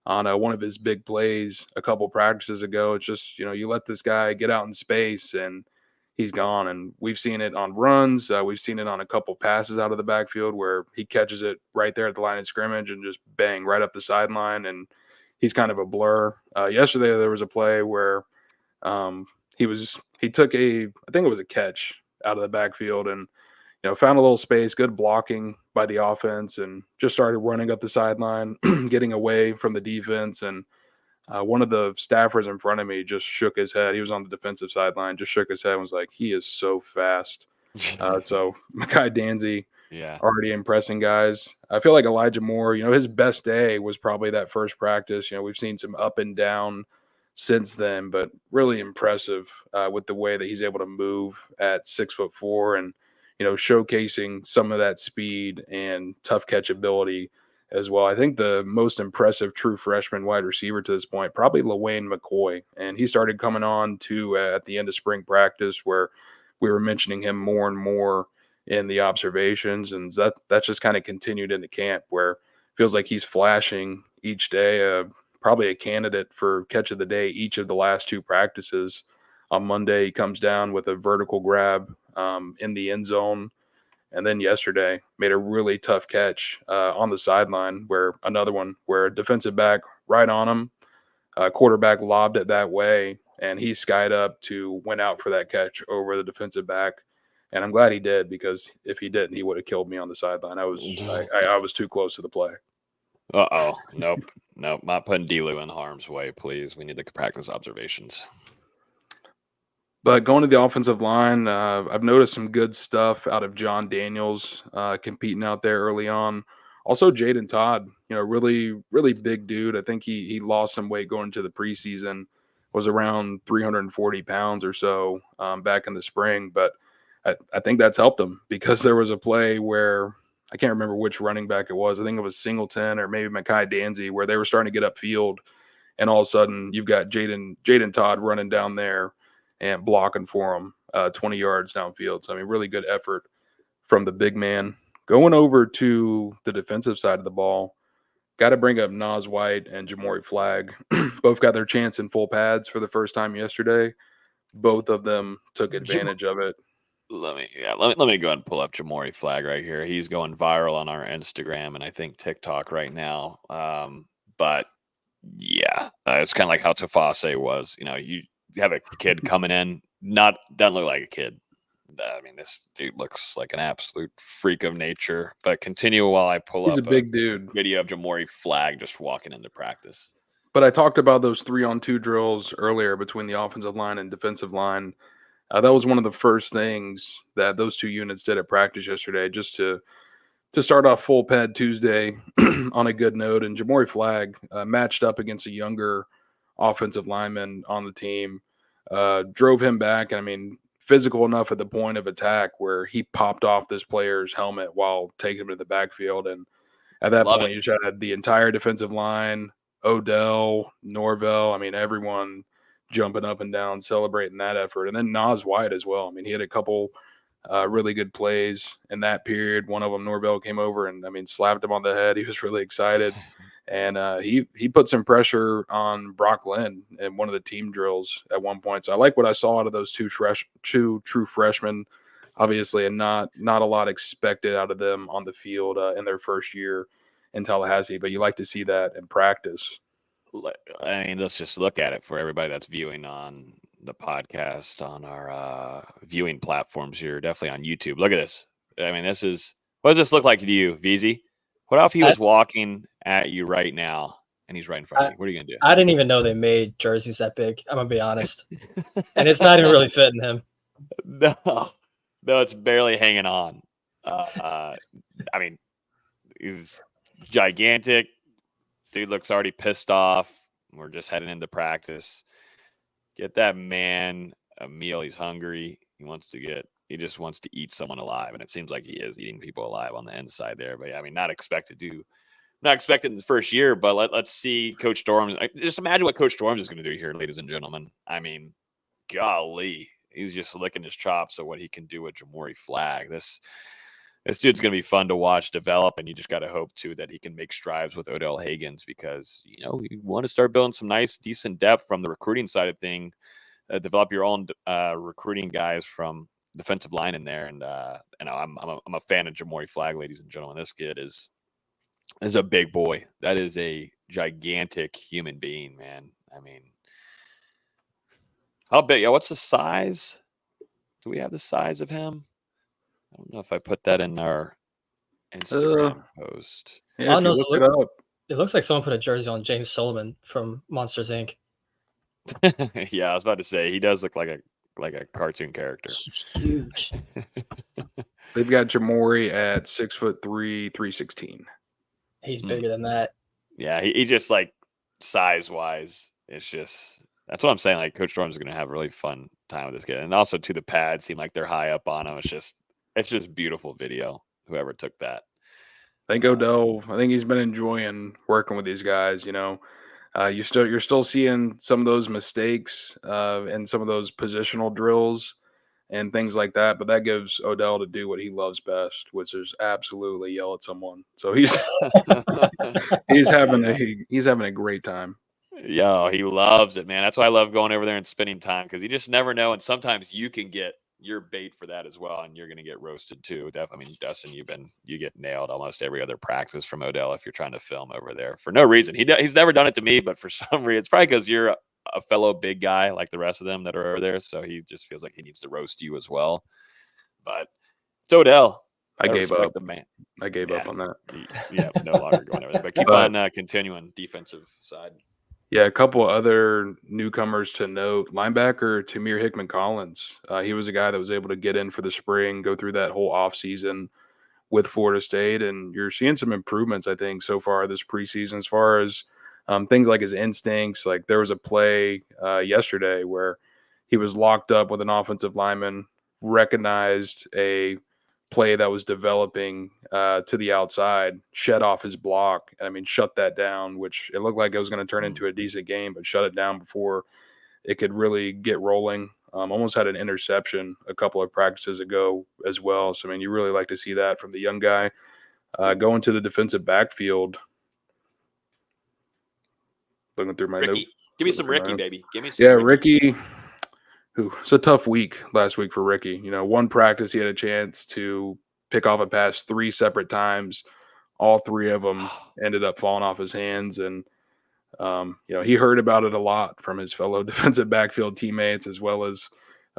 on one of his big plays a couple practices ago. It's just, you let this guy get out in space and he's gone. And we've seen it on runs. We've seen it on a couple passes out of the backfield where he catches it right there at the line of scrimmage and just bang right up the sideline. And he's kind of a blur. Yesterday, there was a play where he took I think it was a catch out of the backfield and, found a little space, good blocking by the offense, and just started running up the sideline, getting away from the defense. And one of the staffers in front of me just shook his head. He was on the defensive sideline, just shook his head and was like, he is so fast. So Makai Danzy, already impressing guys. I feel like Elijah Moore, his best day was probably that first practice. We've seen some up and down since then, but really impressive with the way that he's able to move at 6'4". And, showcasing some of that speed and tough catch ability as well. I think the most impressive true freshman wide receiver to this point, probably LaWayne McCoy. And he started coming on to at the end of spring practice, where we were mentioning him more and more in the observations. And that's just kind of continued into camp, where it feels like he's flashing each day, probably a candidate for catch of the day each of the last 2 practices. On Monday, he comes down with a vertical grab in the end zone. And then yesterday made a really tough catch on the sideline, where a defensive back right on him, quarterback lobbed it that way, and he skied up to went out for that catch over the defensive back. And I'm glad he did, because if he didn't, he would have killed me on the sideline. I was too close to the play. Nope. Not putting D-Lou in harm's way, please. We need the practice observations. But going to the offensive line, I've noticed some good stuff out of John Daniels competing out there early on. Also, Jaden Todd, really, really big dude. I think he lost some weight going to the preseason, was around 340 pounds or so back in the spring. But I think that's helped him, because there was a play where I can't remember which running back it was. I think it was Singleton or maybe Mekhi Danzy, where they were starting to get upfield. And all of a sudden, you've got Jaden Todd running down there and blocking for him 20 yards downfield. So, really good effort from the big man. Going over to the defensive side of the ball, got to bring up Nas White and Jamori Flagg. Both got their chance in full pads for the first time yesterday. Both of them took advantage of it. Let me go ahead and pull up Jamori Flagg right here. He's going viral on our Instagram and I think TikTok right now. But yeah, it's kind of like how Tafase was. You have a kid coming in, doesn't look like a kid. This dude looks like an absolute freak of nature. But continue while I pull up a big dude video of Jamori Flagg just walking into practice. But I talked about those 3-on-2 drills earlier between the offensive line and defensive line. That was one of the first things that those 2 units did at practice yesterday, just to start off full pad Tuesday on a good note. And Jamori Flagg matched up against a younger offensive lineman on the team, drove him back. And physical enough at the point of attack where he popped off this player's helmet while taking him to the backfield. And at that point, you just had the entire defensive line, Odell, Norvell, everyone jumping up and down, celebrating that effort. And then Nas White as well. He had a couple really good plays in that period. One of them, Norvell came over and, slapped him on the head. He was really excited. And he put some pressure on Brock Lynn in one of the team drills at one point. So I like what I saw out of those two true freshmen. Obviously, and not a lot expected out of them on the field in their first year in Tallahassee. But you like to see that in practice. Let's just look at it for everybody that's viewing on the podcast on our viewing platforms here, definitely on YouTube. Look at this. This is what does this look like to you, VZ? What if he was walking at you right now and he's right in front of you? What are you gonna do? I didn't even know they made jerseys that big. I'm gonna be honest, and it's not even really fitting him. No, it's barely hanging on. He's gigantic. Dude looks already pissed off. We're just heading into practice. Get that man a meal. He's hungry. He just wants to eat someone alive. And it seems like he is eating people alive on the inside there. But not expected in the first year, but let's see Coach Storms. Just imagine what Coach Storms is going to do here, ladies and gentlemen. Golly, he's just licking his chops at what he can do with Jamori Flagg. This dude's going to be fun to watch develop, and you just got to hope, too, that he can make strides with Odell Haggins because, you want to start building some nice, decent depth from the recruiting side of things, develop your own recruiting guys from defensive line in there. And I'm a fan of Jamori Flagg, ladies and gentlemen. This kid is a big boy. That is a gigantic human being, man. How big? Yeah, what's the size? Do we have the size of him? I don't know if I put that in our Instagram post. Yeah, if you look it up. It looks like someone put a jersey on James Sullivan from Monsters, Inc. Yeah, I was about to say he does look like a cartoon character. He's huge. They've got Jamori at 6'3", 316. He's bigger than that. Yeah, he just size-wise, it's just that's what I'm saying. Coach Storms is going to have a really fun time with this kid, and also to the pads seem like they're high up on him. It's just It's just beautiful video. Whoever took that. I think Odell, I think he's been enjoying working with these guys. You're still seeing some of those mistakes and some of those positional drills and things like that, but that gives Odell to do what he loves best, which is absolutely yell at someone. So he's he's having a great time. Yo, he loves it, man. That's why I love going over there and spending time, because you just never know. And sometimes you can get your bait for that as well, and you're going to get roasted too. Definitely, I mean, Dustin, you get nailed almost every other practice from Odell if you're trying to film over there for no reason. He's never done it to me, but for some reason, it's probably because you're a fellow big guy like the rest of them that are over there, so he just feels like he needs to roast you as well. But it's Odell. I gave up. The man. I gave up on that. Yeah, no longer going over there. But keep on continuing defensive side. Yeah, a couple other newcomers to note. Linebacker Tamir Hickman-Collins. He was a guy that was able to get in for the spring, go through that whole offseason with Florida State, and you're seeing some improvements, I think, so far this preseason as far as things like his instincts. Like there was a play yesterday where he was locked up with an offensive lineman, recognized a play that was developing to the outside, shed off his block. I mean, shut that down, which it looked like it was going to turn into a decent game, but shut it down before it could really get rolling. Almost had an interception a couple of practices ago as well. So, I mean, you really like to see that from the young guy. Going to the defensive backfield. Looking through my notes. Give me some Ricky, baby. Give me some Ricky. It's a tough week last week for Ricky. One practice he had a chance to pick off a pass 3 separate times. All 3 of them ended up falling off his hands. And, he heard about it a lot from his fellow defensive backfield teammates as well as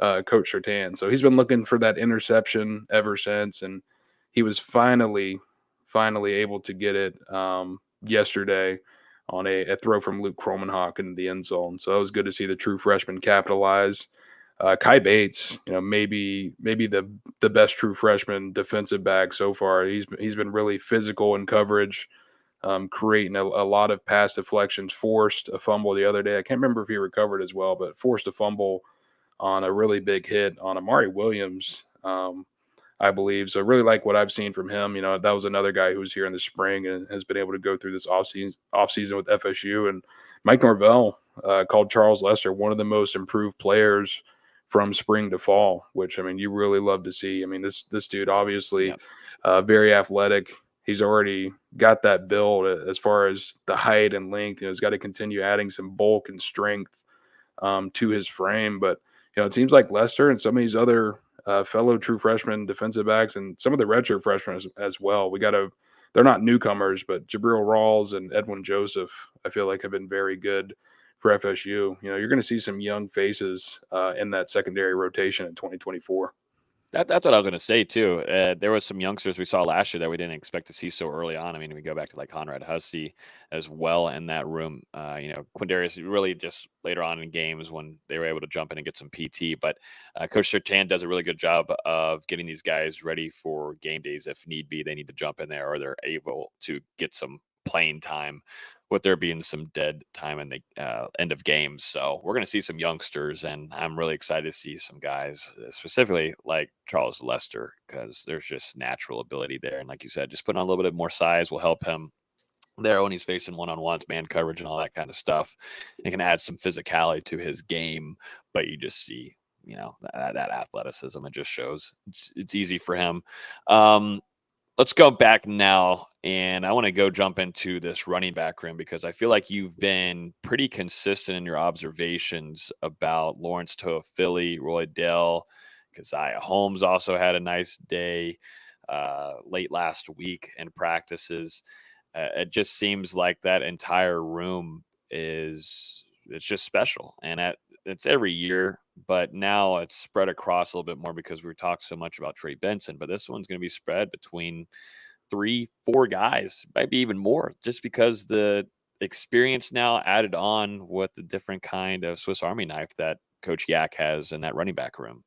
Coach Surtain. So he's been looking for that interception ever since. And he was finally able to get it yesterday on a throw from Luke Kromenhoek into the end zone. So it was good to see the true freshman capitalize. Kai Bates, maybe the best true freshman defensive back so far. He's been really physical in coverage, creating a lot of pass deflections, forced a fumble the other day. I can't remember if he recovered as well, but forced a fumble on a really big hit on Amari Williams, I believe. So I really like what I've seen from him. That was another guy who was here in the spring and has been able to go through this offseason with FSU. And Mike Norvell called Charles Lester one of the most improved players from spring to fall, which, I mean, you really love to see. I mean, this dude obviously very athletic. He's already got that build as far as the height and length. He's got to continue adding some bulk and strength to his frame. But, it seems like Lester and some of these other fellow true freshmen defensive backs and some of the redshirt freshmen as well. They're not newcomers, but Jabril Rawls and Edwin Joseph, I feel like, have been very good for FSU. You're going to see some young faces in that secondary rotation in 2024. That's what I was going to say too. There was some youngsters we saw last year that we didn't expect to see so early on. I mean, we go back to like Conrad Hussey as well in that room. Quindarius really just later on in games when they were able to jump in and get some PT. But Coach Surtain does a really good job of getting these guys ready for game days if need be. They need to jump in there or they're able to get some playing time with there being some dead time in the end of games. So we're going to see some youngsters, and I'm really excited to see some guys, specifically like Charles Lester, because there's just natural ability there. And like you said, just putting on a little bit more size will help him there when he's facing one-on-ones, man coverage and all that kind of stuff. It can add some physicality to his game, but you just see, that athleticism. It just shows it's easy for him. Let's go back now, and I want to go jump into this running back room because I feel like you've been pretty consistent in your observations about Lawrence Toafili, Roy Dell, Keziah Holmes also had a nice day late last week in practices. It just seems like that entire room it's just special, and it's every year, but now it's spread across a little bit more because we talked so much about Trey Benson, but this one's going to be spread between 3-4 guys, maybe even more, just because the experience now added on with the different kind of Swiss Army knife that Coach Yak has in that running back room.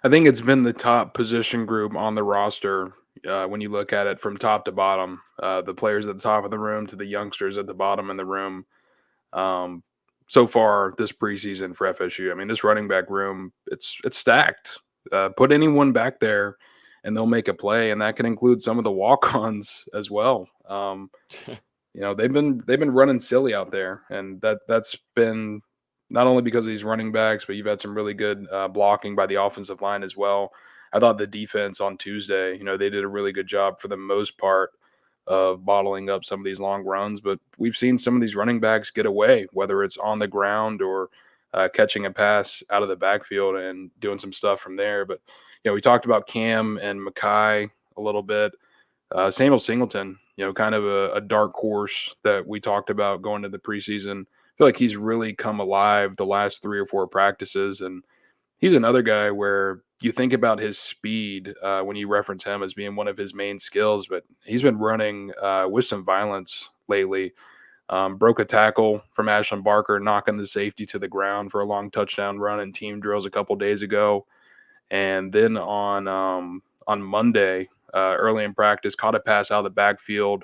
I think it's been the top position group on the roster when you look at it from top to bottom, the players at the top of the room to the youngsters at the bottom in the room. So far this preseason for FSU, I mean, this running back room, it's stacked. Put anyone back there and they'll make a play, and that can include some of the walk-ons as well. They've been running silly out there, and that's been not only because of these running backs, but you've had some really good blocking by the offensive line as well. I thought the defense on Tuesday, they did a really good job for the most part of bottling up some of these long runs, but we've seen some of these running backs get away, whether it's on the ground or catching a pass out of the backfield and doing some stuff from there. But, we talked about Cam and Mekhi a little bit. Samuel Singleton, kind of a dark horse that we talked about going into the preseason. I feel like he's really come alive the last 3 or 4 practices, and he's another guy where you think about his speed when you reference him as being one of his main skills, but he's been running with some violence lately. Broke a tackle from Ashlyn Barker, knocking the safety to the ground for a long touchdown run in team drills a couple days ago. And then on Monday, early in practice, caught a pass out of the backfield,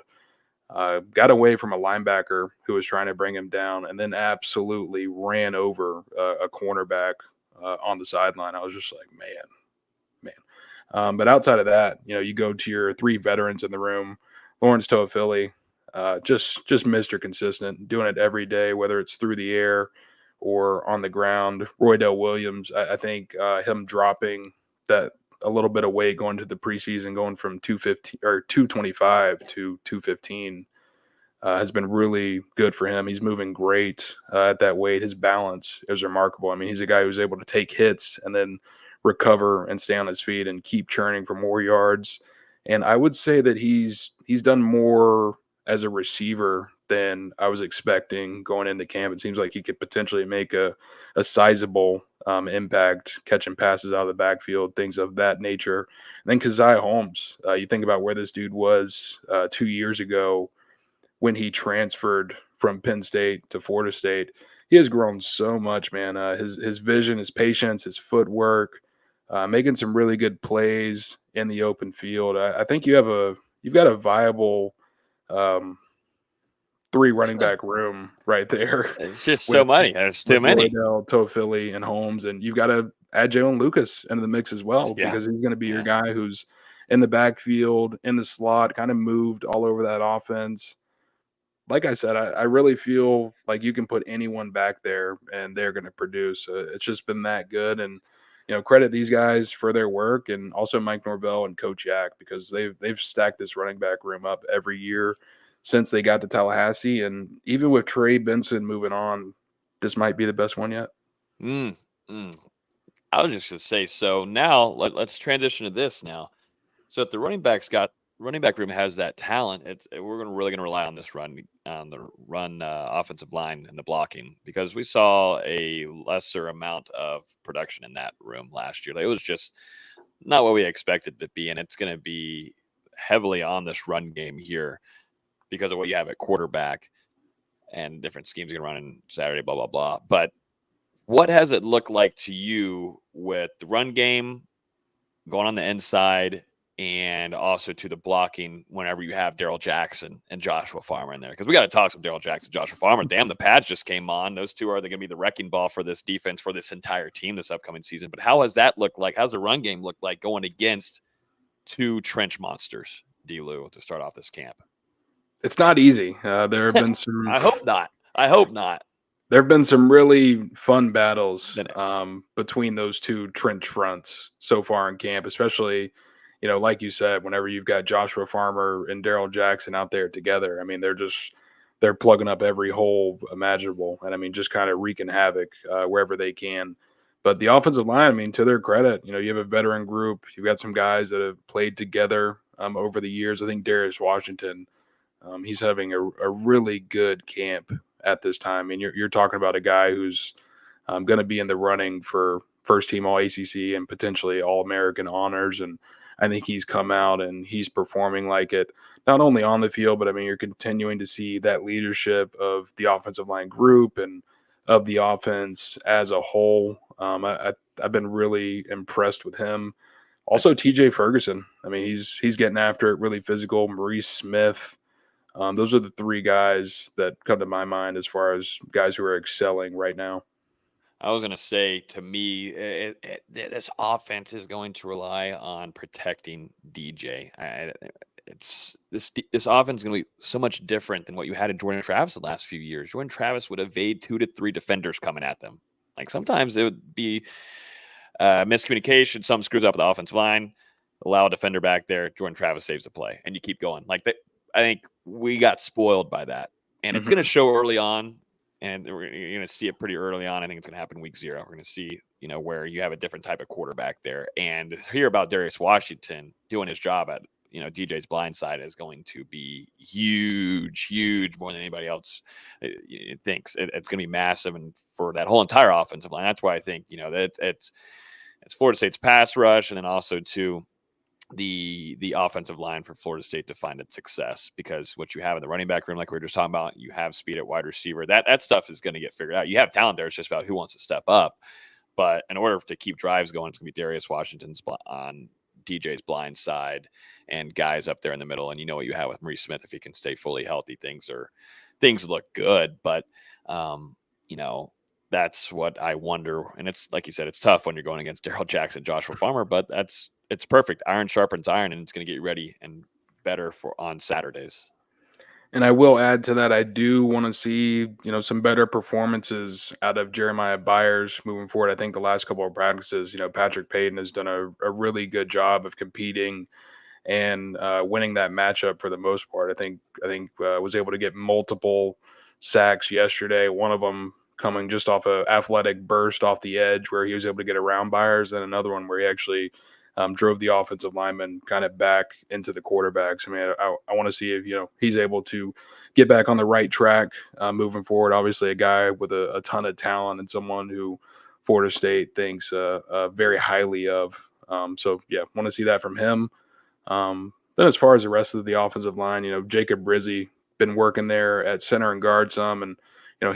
got away from a linebacker who was trying to bring him down, and then absolutely ran over a cornerback on the sideline. I was just like, man. But outside of that, you go to your 3 veterans in the room. Lawrence Toafili, just Mr. Consistent, doing it every day, whether it's through the air or on the ground. Roydell Williams, I think him dropping that a little bit of weight going to the preseason, going from 215 or 225 to 215, has been really good for him. He's moving great at that weight. His balance is remarkable. I mean, he's a guy who's able to take hits and then recover and stay on his feet and keep churning for more yards. And I would say that he's done more as a receiver than I was expecting going into camp. It seems like he could potentially make a sizable impact, catching passes out of the backfield, things of that nature. And then Keziah Holmes, you think about where this dude was 2 years ago when he transferred from Penn State to Florida State. He has grown so much, man. His vision, his patience, his footwork, making some really good plays in the open field. I think you've got a viable 3 running back room right there. It's just so many. There's too many. Roydell, Toafili, and Holmes, and you've got to add Jalen Lucas into the mix as well, because he's going to be your guy who's in the backfield, in the slot, kind of moved all over that offense. Like I said, I really feel like you can put anyone back there and they're going to produce. It's just been that good. And, credit these guys for their work, and also Mike Norvell and Coach Yak, because they've stacked this running back room up every year since they got to Tallahassee. And even with Trey Benson moving on, this might be the best one yet. I was just going to say, so now let's transition to this now. So if the running back room has that talent, we're really going to rely on this run, offensive line and the blocking, because we saw a lesser amount of production in that room last year. It was just not what we expected it to be, and it's going to be heavily on this run game here because of what you have at quarterback and different schemes you're going to run in Saturday, blah, blah, blah. But what has it looked like to you with the run game going on the inside, and also to the blocking whenever you have Darrell Jackson and Joshua Farmer in there? Because we got to talk some Darrell Jackson, Joshua Farmer. Damn, the pads just came on. Those two are going to be the wrecking ball for this defense, for this entire team this upcoming season. But how has that looked like? How's the run game look like going against 2 trench monsters, D-Lou, to start off this camp? It's not easy. There have been some. I hope not. There have been some really fun battles between those 2 trench fronts so far in camp, especially, like you said, whenever you've got Joshua Farmer and Darrell Jackson out there together. I mean, they're plugging up every hole imaginable, and I mean, just kind of wreaking havoc wherever they can. But the offensive line, I mean, to their credit, you have a veteran group. You've got some guys that have played together over the years. I think Darius Washington, he's having a really good camp at this time. I mean, you're talking about a guy who's going to be in the running for first team All ACC and potentially All American honors. And I think he's come out and he's performing like it, not only on the field, but I mean, you're continuing to see that leadership of the offensive line group and of the offense as a whole. I've been really impressed with him. Also, TJ Ferguson. I mean, he's getting after it, really physical. Maurice Smith. Those are the 3 guys that come to my mind as far as guys who are excelling right now. I was going to say, to me, this offense is going to rely on protecting DJ. This offense is going to be so much different than what you had in Jordan Travis the last few years. Jordan Travis would evade 2 to 3 defenders coming at them. Like sometimes it would be miscommunication. Some screws up the offensive line, allow a defender back there. Jordan Travis saves the play, and you keep going. Like that, I think we got spoiled by that, and it's going to show early on. And you're going to see it pretty early on. I think it's going to happen week 0. We're going to see, where you have a different type of quarterback there. And to hear about Darius Washington doing his job at, DJ's blind side is going to be huge, more than anybody else thinks. It's going to be massive. And for that whole entire offensive line, that's why I think, that it's Florida State's pass rush. And then also to the offensive line for Florida State to find its success, because what you have in the running back room, like we were just talking about, you have speed at wide receiver. That stuff is going to get figured out. You have talent there. It's just about who wants to step up. But in order to keep drives going, it's going to be Darius Washington's on DJ's blind side and guys up there in the middle. And you know what you have with Maurice Smith. If he can stay fully healthy, things look good. But, that's what I wonder. And it's like you said, it's tough when you're going against Darrell Jackson, Joshua Farmer, but it's perfect. Iron sharpens iron, and it's going to get you ready and better for on Saturdays. And I will add to that, I do want to see, some better performances out of Jeremiah Byers moving forward. I think the last couple of practices, Patrick Payton has done a really good job of competing and winning that matchup for the most part. I think was able to get multiple sacks yesterday. One of them coming just off an athletic burst off the edge where he was able to get around Byers, and another one where he actually drove the offensive lineman kind of back into the quarterbacks. I mean, I want to see if, he's able to get back on the right track moving forward. Obviously, a guy with a ton of talent and someone who Florida State thinks very highly of. So, yeah, want to see that from him. Then as far as the rest of the offensive line, Jacob Rizzi been working there at center and guard some, and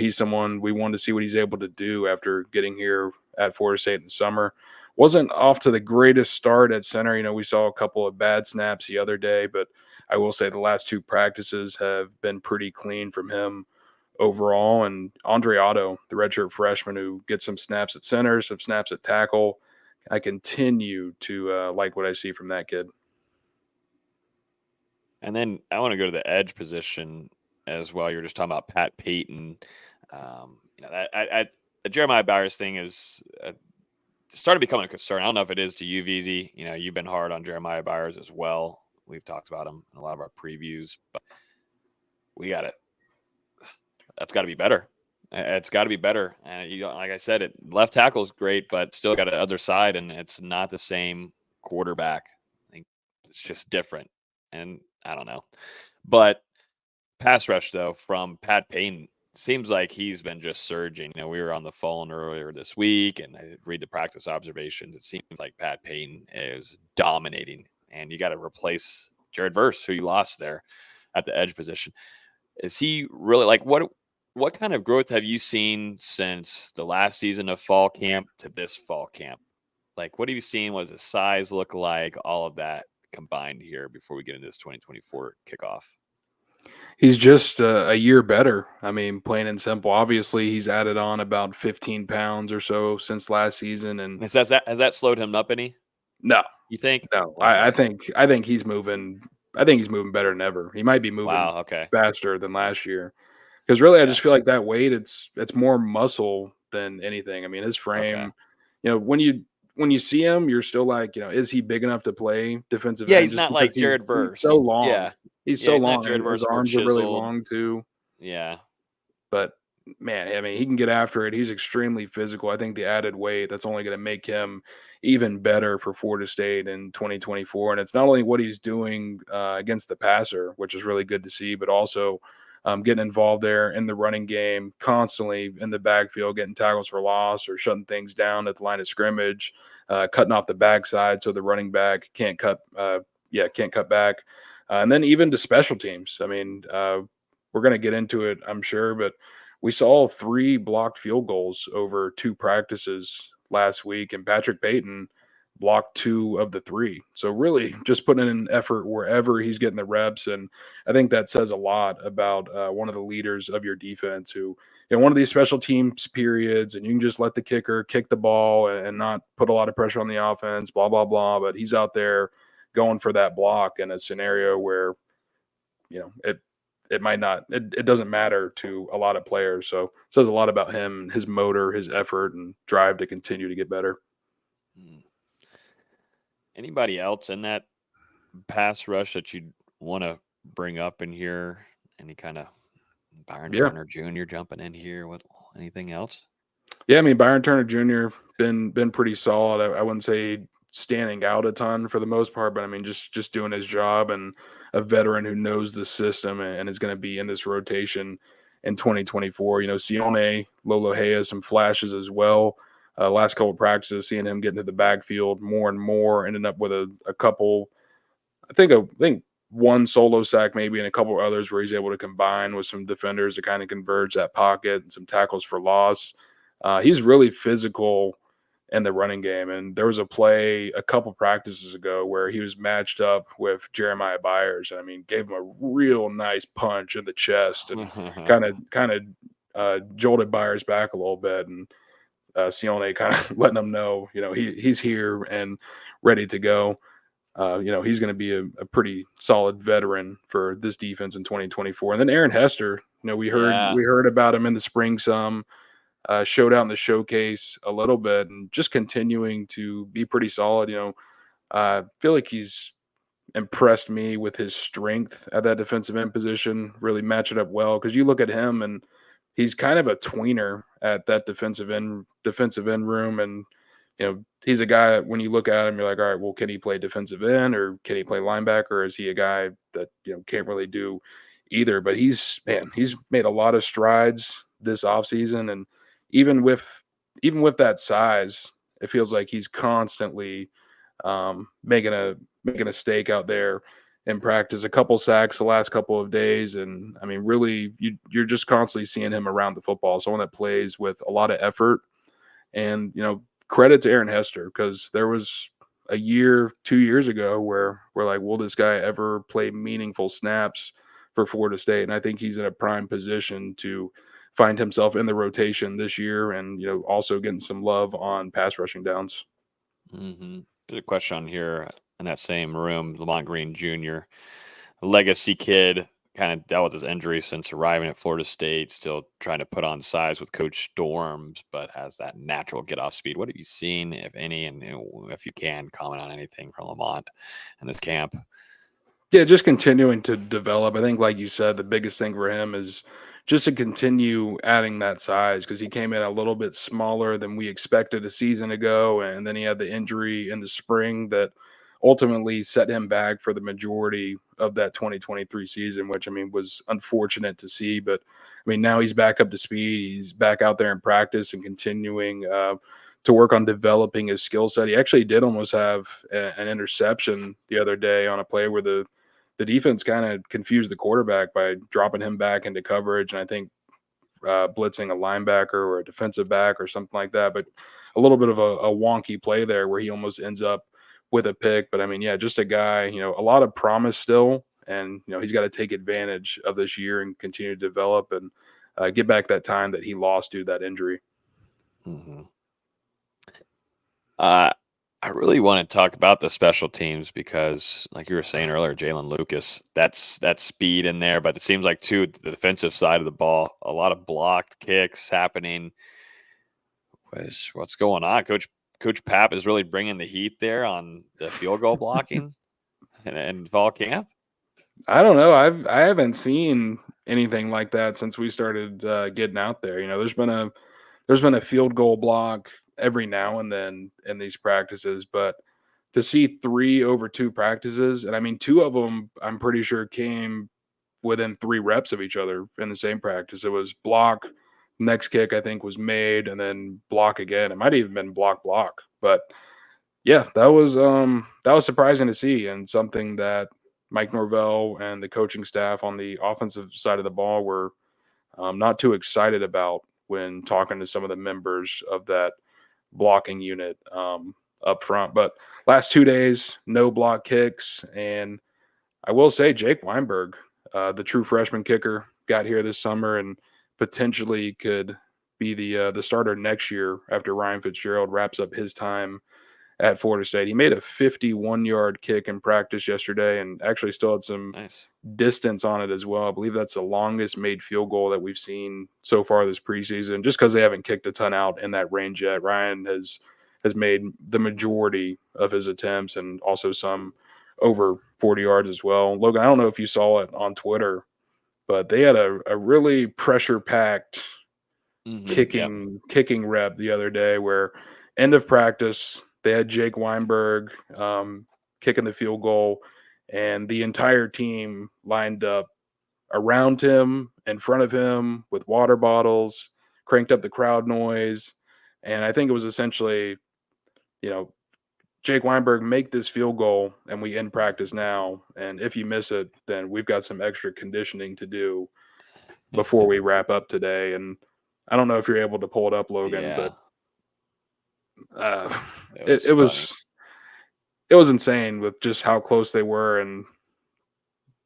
he's someone we wanted to see what he's able to do after getting here at Florida State in the summer. Wasn't off to the greatest start at center. We saw a couple of bad snaps the other day, but I will say the last 2 practices have been pretty clean from him overall. And Andre Otto, the redshirt freshman who gets some snaps at center, some snaps at tackle, I continue to like what I see from that kid. And then I want to go to the edge position as well. You're just talking about Pat Payton. The Jeremiah Byers thing is started becoming a concern. I don't know if it is to you, VZ. You've been hard on Jeremiah Byers as well. We've talked about him in a lot of our previews, but that's got to be better. It's got to be better. And like I said, left tackle is great, but still got the other side, and it's not the same quarterback. I think it's just different. And I don't know. But pass rush, though, from Pat Payton, seems like he's been just surging. We were on the phone earlier this week, and I read the practice observations. It seems like Pat Payton is dominating, and you got to replace Jared Verse, who you lost there at the edge position. Is he really like what kind of growth have you seen since the last season of fall camp to this fall camp? Like, what have you seen? What does his size look like? All of that combined here before we get into this 2024 kickoff. He's just a year better. I mean, plain and simple. Obviously, he's added on about 15 pounds or so since last season. And has that slowed him up any? No. You think? No. Okay. I think he's moving. I think he's moving better than ever. He might be moving faster than last year. Because really, I just feel like that weight, it's more muscle than anything. I mean, his frame, when you see him, you're still like, is he big enough to play defensive end? Yeah, he's not like Jared Verse. So long. Yeah. He's so long. His arms are really long, too. Yeah. But, man, I mean, he can get after it. He's extremely physical. I think the added weight, that's only going to make him even better for Florida State in 2024. And it's not only what he's doing against the passer, which is really good to see, but also getting involved there in the running game, constantly in the backfield, getting tackles for loss or shutting things down at the line of scrimmage, cutting off the backside so the running back can't cut back. And then even to special teams. I mean, we're going to get into it, I'm sure, but we saw 3 blocked field goals over 2 practices last week, and Patrick Payton blocked 2 of the 3. So really just putting in an effort wherever he's getting the reps. And I think that says a lot about one of the leaders of your defense who, one of these special teams periods, and you can just let the kicker kick the ball and not put a lot of pressure on the offense, blah, blah, blah. But he's out there going for that block in a scenario where, it might not, it doesn't matter to a lot of players. So it says a lot about him, his motor, his effort, and drive to continue to get better. Anybody else in that pass rush that you'd want to bring up in here? Any kind of Byron Turner Jr. jumping in here with anything else? Yeah, I mean, Byron Turner Jr. been pretty solid. I wouldn't say standing out a ton for the most part, but I mean, just doing his job, and a veteran who knows the system and is going to be in this rotation in 2024. Sione Lolohea, some flashes as well. Last couple of practices, seeing him get into the backfield more and more, ending up with a couple, I think one solo sack maybe, and a couple others where he's able to combine with some defenders to kind of converge that pocket, and some tackles for loss. He's really physical in the running game. And there was a play a couple practices ago where he was matched up with Jeremiah Byers. And I mean, gave him a real nice punch in the chest and kind of jolted Byers back a little bit. And Sione kind of letting him know, he's here and ready to go. He's going to be a pretty solid veteran for this defense in 2024. And then Aaron Hester, we heard about him in the spring some. Showed out in the showcase a little bit, and just continuing to be pretty solid. I feel like he's impressed me with his strength at that defensive end position, really match it up well. Because you look at him, and he's kind of a tweener at that defensive end room. And, he's a guy, when you look at him, you're like, all right, well, can he play defensive end or can he play linebacker? Or is he a guy that, can't really do either? But he's made a lot of strides this offseason. And even with that size, it feels like he's constantly making a stake out there in practice. A couple sacks the last couple of days, and I mean, really, you're just constantly seeing him around the football. Someone that plays with a lot of effort, and credit to Aaron Hester, because there was a year, 2 years ago where we're like, will this guy ever play meaningful snaps for Florida State? And I think he's in a prime position to find himself in the rotation this year, and also getting some love on pass rushing downs. There's a question on here in that same room. Lamont Green Jr., a legacy kid, kind of dealt with his injury since arriving at Florida State, still trying to put on size with Coach Storms, but has that natural get off speed. What have you seen, if any, and if you can comment on anything from Lamont in this camp? Yeah, just continuing to develop. I think, like you said, the biggest thing for him is just to continue adding that size, because he came in a little bit smaller than we expected a season ago. And then he had the injury in the spring that ultimately set him back for the majority of that 2023 season, which, I mean, was unfortunate to see. But, I mean, now he's back up to speed. He's back out there in practice and continuing to work on developing his skill set. He actually did almost have an interception the other day on a play where the defense kind of confused the quarterback by dropping him back into coverage, and I think blitzing a linebacker or a defensive back or something like that. But a little bit of a wonky play there where he almost ends up with a pick. But I mean, yeah, just a guy, a lot of promise still, and he's got to take advantage of this year and continue to develop and get back that time that he lost due to that injury. I really want to talk about the special teams because, like you were saying earlier, Jalen Lucas, that's speed in there. But it seems like, too, the defensive side of the ball, a lot of blocked kicks happening. What's going on? Coach Papp is really bringing the heat there on the field goal blocking in fall camp. I don't know. I haven't seen anything like that since we started getting out there. There's been a field goal block every now and then in these practices, but to see 3 over 2 practices, and I mean, 2 of them I'm pretty sure came within 3 reps of each other in the same practice. It was block, next kick I think was made, and then block again. It might have even been block, but yeah, that was surprising to see, and something that Mike Norvell and the coaching staff on the offensive side of the ball were not too excited about when talking to some of the members of that blocking unit up front. But last 2 days, no block kicks. And I will say Jake Weinberg, the true freshman kicker, got here this summer and potentially could be the starter next year after Ryan Fitzgerald wraps up his time at Florida State. He made a 51-yard kick in practice yesterday and actually still had some distance on it as well. I believe that's the longest made field goal that we've seen so far this preseason, just because they haven't kicked a ton out in that range yet. Ryan has made the majority of his attempts and also some over 40 yards as well. Logan, I don't know if you saw it on Twitter, but they had a really pressure-packed kicking rep the other day where end of practice, they had Jake Weinberg kicking the field goal, and the entire team lined up around him, in front of him, with water bottles, cranked up the crowd noise. And I think it was essentially, Jake Weinberg, make this field goal, and we end practice now. And if you miss it, then we've got some extra conditioning to do before we wrap up today. And I don't know if you're able to pull it up, Logan, but it was insane with just how close they were and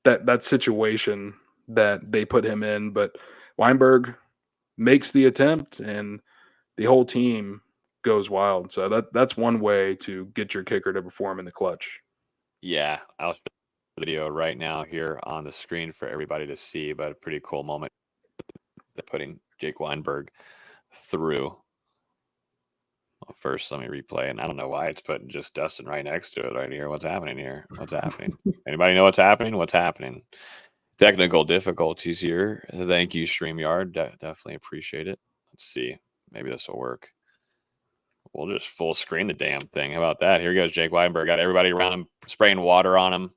that situation that they put him in. But Weinberg makes the attempt and the whole team goes wild. So that's one way to get your kicker to perform in the clutch. Yeah, I'll show the video right now here on the screen for everybody to see, but a pretty cool moment putting Jake Weinberg through. Well, first, let me replay, and I don't know why it's putting just Dustin right next to it right here. What's happening here? What's happening? Anybody know what's happening? What's happening? Technical difficulties here. Thank you, StreamYard. Definitely appreciate it. Let's see. Maybe this will work. We'll just full screen the damn thing. How about that? Here goes Jake Weinberg. Got everybody around him, spraying water on him.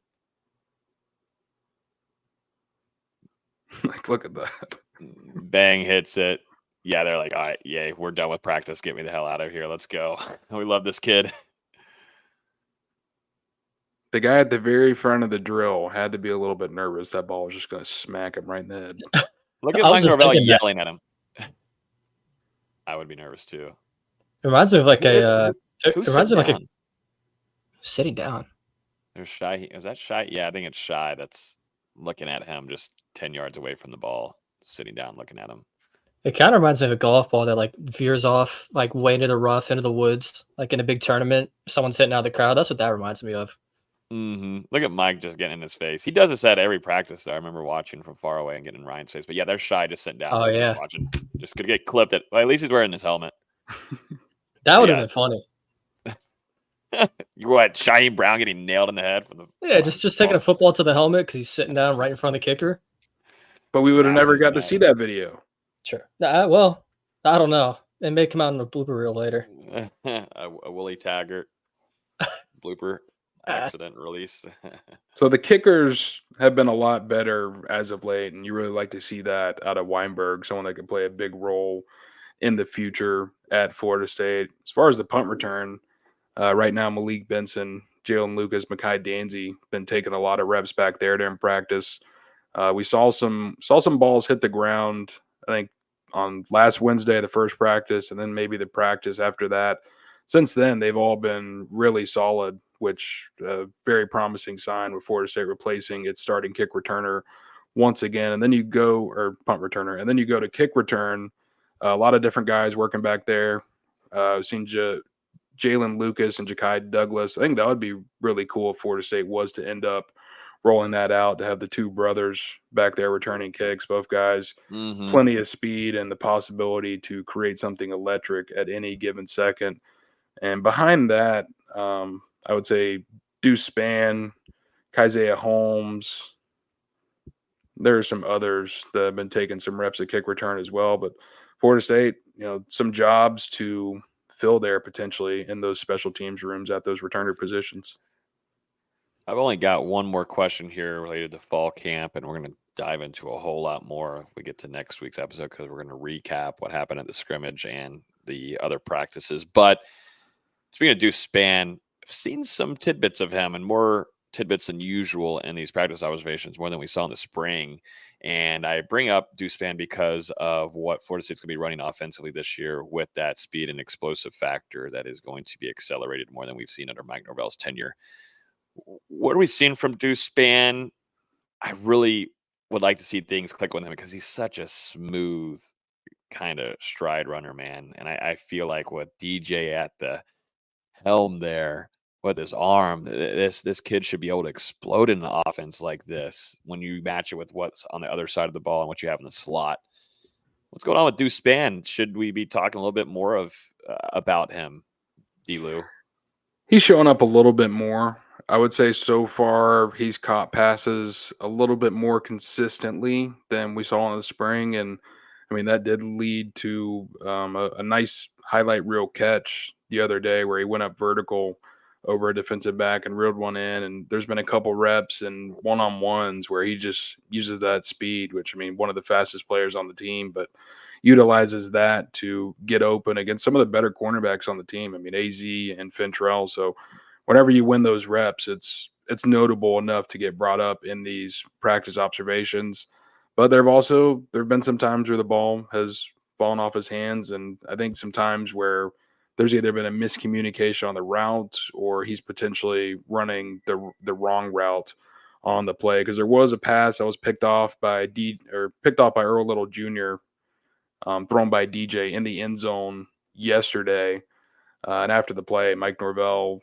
Like, look at that. Bang, hits it. Yeah, they're like, all right, yay, we're done with practice. Get me the hell out of here. Let's go. We love this kid. The guy at the very front of the drill had to be a little bit nervous. That ball was just going to smack him right in the head. Look at Mike Norvell yelling at him. I would be nervous too. It reminds me of like it reminds me of like a sitting down. There's Shy. Is that Shy? Yeah, I think it's Shy that's looking at him just 10 yards away from the ball, sitting down looking at him. It kind of reminds me of a golf ball that like veers off like way into the rough, into the woods, like in a big tournament. Someone's hitting out of the crowd. That's what that reminds me of. Look at Mike just getting in his face. He does this at every practice. I remember watching from far away and getting in Ryan's face. But yeah, they're Shy just sitting down. Oh yeah, just watching. Just gonna get clipped. Well, at least he's wearing his helmet. That would have been funny. You what? Shiny Brown getting nailed in the head for the just taking a football to the helmet because he's sitting down right in front of the kicker. But we would have never got to see that video. Sure. Well, I don't know. It may come out in a blooper reel later. a Willie Taggart blooper accident release. So the kickers have been a lot better as of late, and you really like to see that out of Weinberg, someone that could play a big role in the future at Florida State. As far as the punt return, right now Malik Benson, Jalen Lucas, Mekhi Danzy been taking a lot of reps back there during practice. We saw some balls hit the ground, I think, on last Wednesday, the first practice, and then maybe the practice after that. Since then, they've all been really solid, which very promising sign with Florida State replacing its starting kick returner once again. And then you go, or punt returner, and then you go to kick return. A lot of different guys working back there. I've seen Jalen Lucas and Ja'Kai Douglas. I think that would be really cool if Florida State was to end up rolling that out, to have the two brothers back there returning kicks, both guys, plenty of speed and the possibility to create something electric at any given second. And behind that, I would say Deuce Spann, Keisaiah Holmes. There are some others that have been taking some reps at kick return as well. But Florida State, some jobs to fill there potentially in those special teams rooms at those returner positions. I've only got one more question here related to fall camp, and we're going to dive into a whole lot more if we get to next week's episode, because we're going to recap what happened at the scrimmage and the other practices. But speaking of Deuce Spann, I've seen some tidbits of him and more tidbits than usual in these practice observations, more than we saw in the spring. And I bring up Dustin because of what Florida State's going to be running offensively this year with that speed and explosive factor that is going to be accelerated more than we've seen under Mike Norvell's tenure. What are we seeing from Dustin? I really would like to see things click with him because he's such a smooth kind of stride runner, man. And I feel like with DJ at the helm there with his arm, this kid should be able to explode in the offense like this when you match it with what's on the other side of the ball and what you have in the slot. What's going on with Dustin? Should we be talking a little bit more about him, D-Lou? He's showing up a little bit more. I would say so far he's caught passes a little bit more consistently than we saw in the spring. And I mean, that did lead to a nice highlight reel catch the other day where he went up vertical over a defensive back and reeled one in. And there's been a couple reps and one-on-ones where he just uses that speed, which, I mean, one of the fastest players on the team, but utilizes that to get open against some of the better cornerbacks on the team. I mean, AZ and Fintrell. So whenever you win those reps, it's notable enough to get brought up in these practice observations. But there have been some times where the ball has fallen off his hands, and I think some times where there's either been a miscommunication on the route or he's potentially running the wrong route on the play. Because there was a pass that was picked off by Earl Little Jr., thrown by DJ in the end zone yesterday. And after the play, Mike Norvell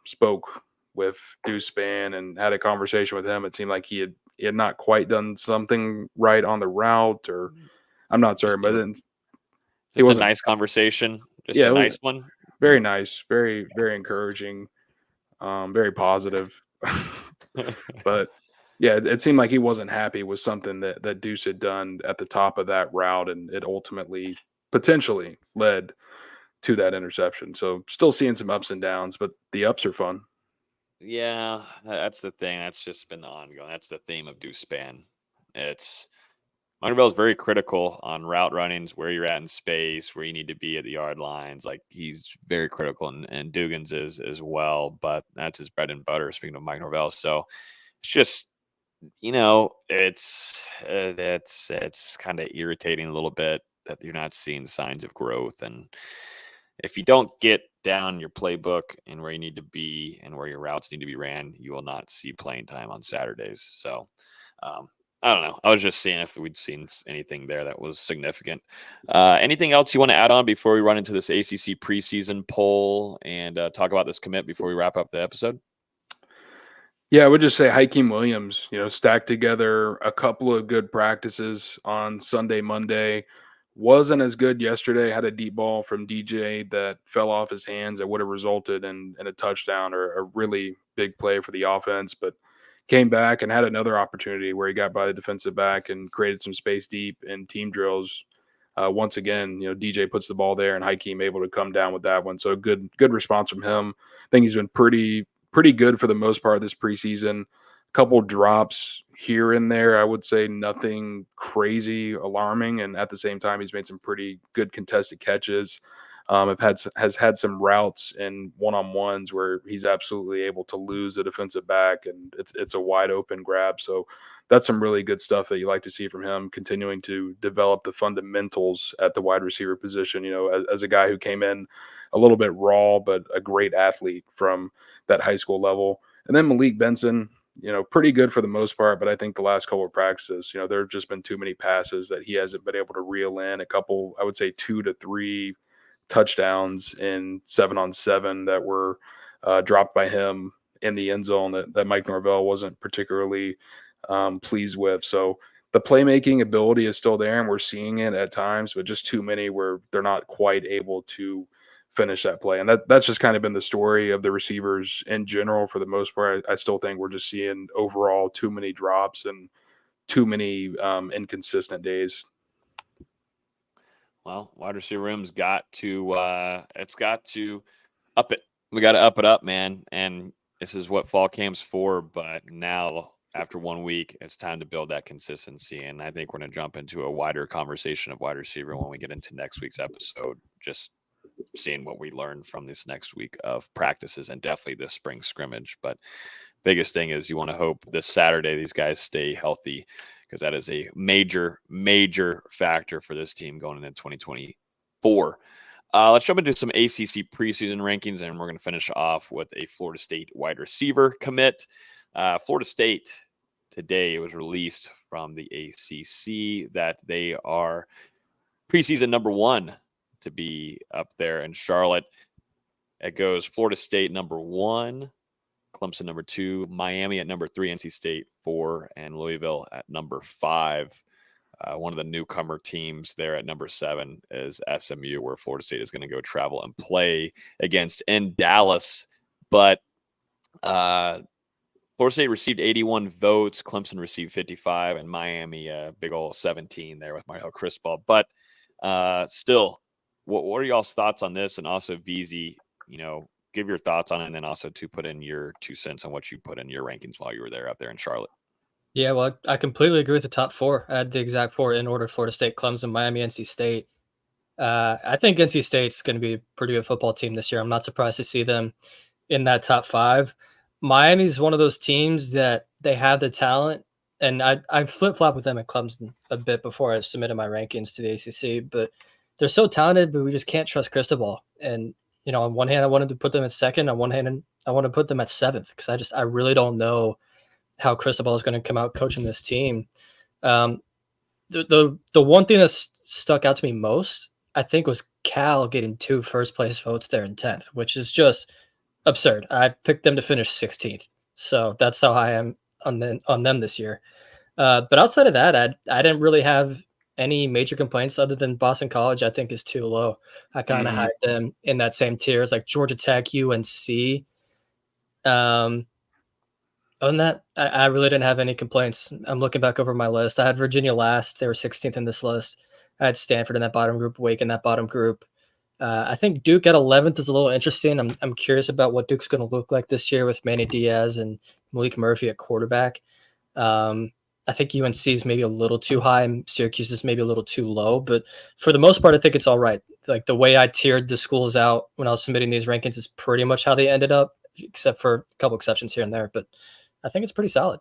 spoke with Dustin and had a conversation with him. It seemed like he had not quite done something right on the route, or I'm not certain, but it was a nice conversation. Just a nice one. Very nice, very, very encouraging, very positive. But yeah, it seemed like he wasn't happy with something that Deuce had done at the top of that route, and it ultimately potentially led to that interception. So still seeing some ups and downs, but the ups are fun. Yeah, that's the thing. That's just been ongoing. That's the theme of Dustin. It's Monterville is very critical on route runnings, where you're at in space, where you need to be at the yard lines. Like, he's very critical, and Dugan's is as well. But that's his bread and butter. Speaking of Mike Norvell, so it's just, it's kind of irritating a little bit that you're not seeing signs of growth. And if you don't get down your playbook and where you need to be and where your routes need to be ran, you will not see playing time on Saturdays. So I don't know. I was just seeing if we'd seen anything there that was significant. Anything else you want to add on before we run into this ACC preseason poll and talk about this commit before we wrap up the episode? Yeah, I would just say Hakeem Williams, stacked together a couple of good practices on Sunday, Monday. Wasn't as good yesterday. Had a deep ball from DJ that fell off his hands that would have resulted in a touchdown or a really big play for the offense, but came back and had another opportunity where he got by the defensive back and created some space deep in team drills. Once again, DJ puts the ball there and Hakeem able to come down with that one. So good response from him. I think he's been pretty good for the most part of this preseason. Couple drops here and there. I would say nothing crazy alarming. And at the same time, he's made some pretty good contested catches. Has had some routes and one-on-ones where he's absolutely able to lose a defensive back, and it's a wide open grab. So that's some really good stuff that you like to see from him, continuing to develop the fundamentals at the wide receiver position. As a guy who came in a little bit raw, but a great athlete from that high school level. And then Malik Benson, pretty good for the most part, but I think the last couple of practices, there have just been too many passes that he hasn't been able to reel in. A couple, I would say 2 to 3 touchdowns in 7-on-7 that were dropped by him in the end zone that Mike Norvell wasn't particularly pleased with. So the playmaking ability is still there, and we're seeing it at times, but just too many where they're not quite able to finish that play. And that's just kind of been the story of the receivers in general for the most part. I still think we're just seeing overall too many drops and too many inconsistent days. Well, wide receiver room's got to it's got to up it. We got to up it up, man. And this is what fall camp's for. But now, after 1 week, it's time to build that consistency. And I think we're going to jump into a wider conversation of wide receiver when we get into next week's episode. Just seeing what we learned from this next week of practices and definitely this spring scrimmage. But biggest thing is you want to hope this Saturday these guys stay healthy, because that is a major factor for this team going into 2024. Let's jump into some ACC preseason rankings, and we're going to finish off with a Florida State wide receiver commit. Florida State today was released from the ACC that they are preseason number 1 to be up there in Charlotte. It goes Florida State number 1, Clemson number 2, Miami at number 3, NC State 4, and Louisville at number 5. One of the newcomer teams there at number 7 is SMU, where Florida State is going to go travel and play against in Dallas. But Florida State received 81 votes, Clemson received 55, and Miami a big old 17 there with Mario Cristobal. But still, what are y'all's thoughts on this? And also, VZ, give your thoughts on it, and then also to put in your 2 cents on what you put in your rankings while you were there up there in Charlotte. Yeah, well, I completely agree with the top 4. I had the exact 4 in order: Florida State, Clemson, Miami, NC State. I think NC State's going to be a pretty good football team this year. I'm not surprised to see them in that top 5. Miami's one of those teams that they have the talent, and I flip-flop with them at Clemson a bit before I submitted my rankings to the ACC, but they're so talented, but we just can't trust Cristobal. And, on one hand, I wanted to put them at 2nd. On one hand, I want to put them at 7th, because I really don't know how Cristobal is going to come out coaching this team. The one thing that stuck out to me most, I think, was Cal getting 2 first-place votes there in 10th, which is just absurd. I picked them to finish 16th, so that's how high I am on them this year. But outside of that, I didn't really have any major complaints other than Boston College, I think, is too low. I kind of had them in that same tier as like Georgia Tech, UNC. Other than that, I really didn't have any complaints. I'm looking back over my list. I had Virginia last. They were 16th in this list. I had Stanford in that bottom group, Wake in that bottom group. I think Duke at 11th is a little interesting. I'm curious about what Duke's going to look like this year with Manny Diaz and Malik Murphy at quarterback. I think UNC is maybe a little too high, and Syracuse is maybe a little too low. But for the most part, I think it's all right. Like, the way I tiered the schools out when I was submitting these rankings is pretty much how they ended up, except for a couple exceptions here and there. But I think it's pretty solid.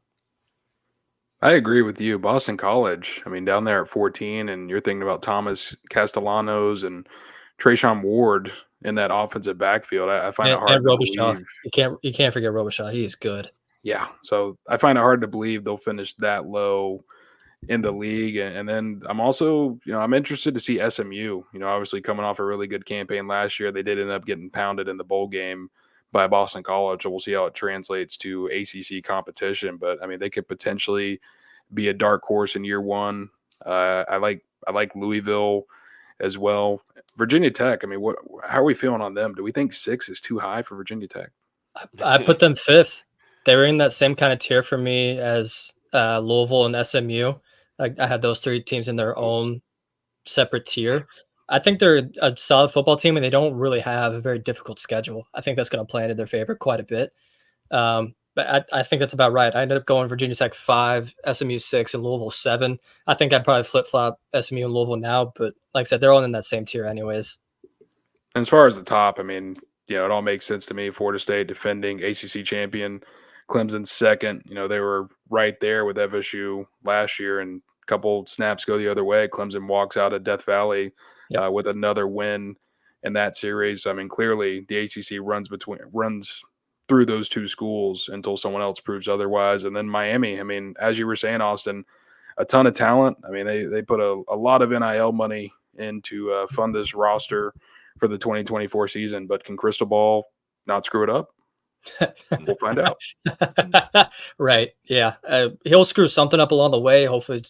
I agree with you. Boston College, down there at 14, and you're thinking about Thomas Castellanos and Trayshawn Ward in that offensive backfield. I find it hard to believe. You can't forget Robichaud. He is good. Yeah, so I find it hard to believe they'll finish that low in the league. And then I'm also, I'm interested to see SMU. Obviously coming off a really good campaign last year, they did end up getting pounded in the bowl game by Boston College. So we'll see how it translates to ACC competition. But they could potentially be a dark horse in year 1. I like Louisville as well. Virginia Tech, how are we feeling on them? Do we think 6 is too high for Virginia Tech? I put them 5th. They were in that same kind of tier for me as Louisville and SMU. I had those 3 teams in their own separate tier. I think they're a solid football team, and they don't really have a very difficult schedule. I think that's going to play into their favor quite a bit. But I think that's about right. I ended up going Virginia Tech 5, SMU 6, and Louisville 7. I think I'd probably flip-flop SMU and Louisville now, but like I said, they're all in that same tier anyways. And as far as the top, it all makes sense to me. Florida State defending ACC champion, Clemson 2nd. They were right there with FSU last year, and a couple snaps go the other way. Clemson walks out of Death Valley with another win in that series. Clearly the ACC runs through those 2 schools until someone else proves otherwise. And then Miami, as you were saying, Austin, a ton of talent. They put a lot of NIL money into fund this roster for the 2024 season, but can Cristobal not screw it up? We'll find out. Right. Yeah. He'll screw something up along the way. Hopefully,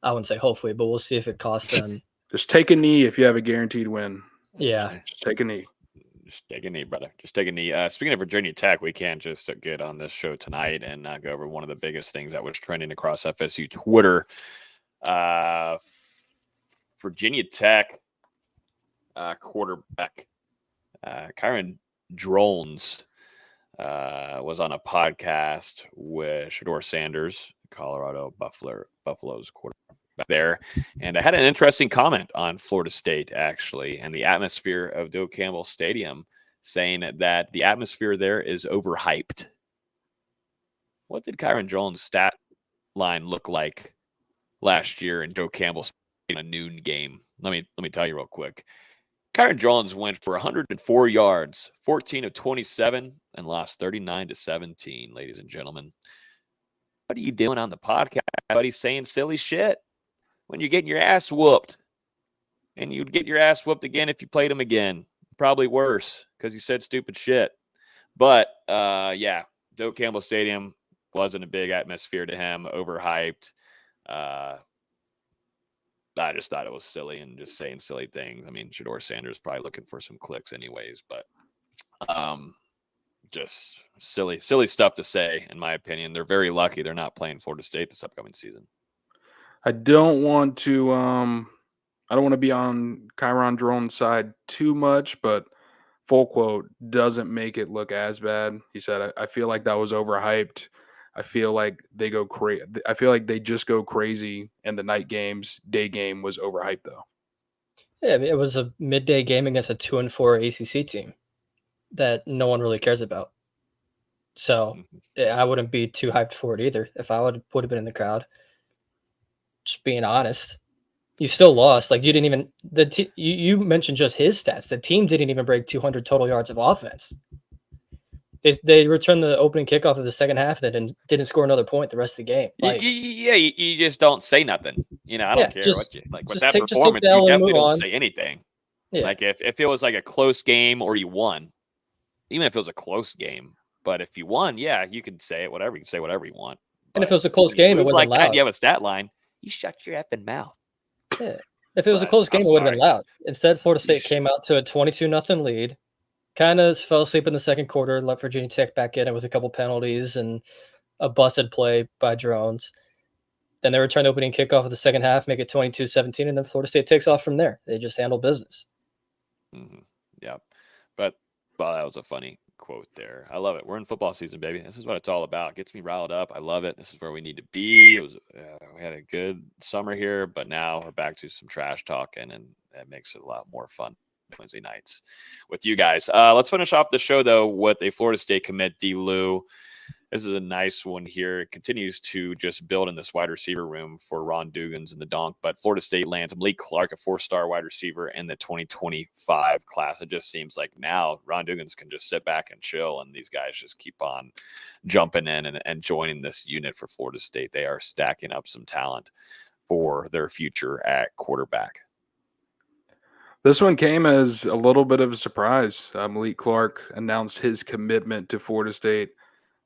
I wouldn't say hopefully, but we'll see if it costs them. Just take a knee if you have a guaranteed win. Yeah. Just take a knee. Just take a knee, brother. Just take a knee. Speaking of Virginia Tech, we can't just get on this show tonight and go over one of the biggest things that was trending across FSU Twitter. Virginia Tech quarterback Kyron Drones was on a podcast with Shedeur Sanders, Colorado Buffalo's quarterback there, and I had an interesting comment on Florida State, actually, and the atmosphere of Doak Campbell Stadium, saying that the atmosphere there is overhyped. what did Kyron Jones' stat line look like last year in Joe Campbell's in a noon game? Let me tell you real quick. Kyron Jones went for 104 yards, 14 of 27, and lost 39-17, ladies and gentlemen. What are you doing on the podcast, buddy, saying silly shit when you're getting your ass whooped? And you'd get your ass whooped again if you played him again. Probably worse because you said stupid shit. But, yeah, Joe Campbell Stadium wasn't a big atmosphere to him, overhyped. I just thought it was silly and just saying silly things. I mean, Shedeur Sanders probably looking for some clicks anyways, but just silly stuff to say, in my opinion. They're very lucky they're not playing Florida State this upcoming season. I don't want to be on Kyron Drone's side too much, but full quote, doesn't make it look as bad. He said, I feel like that was overhyped. I feel like they go crazy. I feel like they just go crazy, and the night games, day game was overhyped though. Yeah, I mean, it was a midday game against a 2-4 ACC team that no one really cares about. So I wouldn't be too hyped for it either if I would have been in the crowd. Just being honest, you still lost. Like you didn't even you mentioned just his stats. The team didn't even break 200 total yards of offense. They returned the opening kickoff of the second half, and didn't score another point the rest of the game. Like, you just don't say nothing. I don't care what you like with that performance. You definitely don't say anything. Yeah. Like if it was like a close game or you won, even if it was a close game, but if you won, yeah, you could say it whatever. You can say whatever you want. And if it was a close game, it would have been loud. And you have a stat line. You shut your effing mouth. Yeah. If it was a close game, it would have been loud. Instead, Florida State came out to a 22-0 lead. Kind of fell asleep in the second quarter, let Virginia Tech back in it with a couple penalties and a busted play by Drones. Then they return the opening kickoff of the second half, make it 22-17, and then Florida State takes off from there. They just handle business. Mm-hmm. Yeah. But, well, that was a funny quote there. I love it. We're in football season, baby. This is what it's all about. It gets me riled up. I love it. This is where we need to be. We had a good summer here, but now we're back to some trash talking, and that makes it a lot more fun. Wednesday nights with you guys. Let's finish off the show though with a Florida State commit, D. Lou. This is a nice one here. It continues to just build in this wide receiver room for Ron Dugans and the Donk, but Florida State lands Malik Clark, a 4-star wide receiver in the 2025 class. It just seems like now Ron Dugans can just sit back and chill, and these guys just keep on jumping in and joining this unit for Florida State. They are stacking up some talent for their future at quarterback. This one came as a little bit of a surprise. Malik Clark announced his commitment to Florida State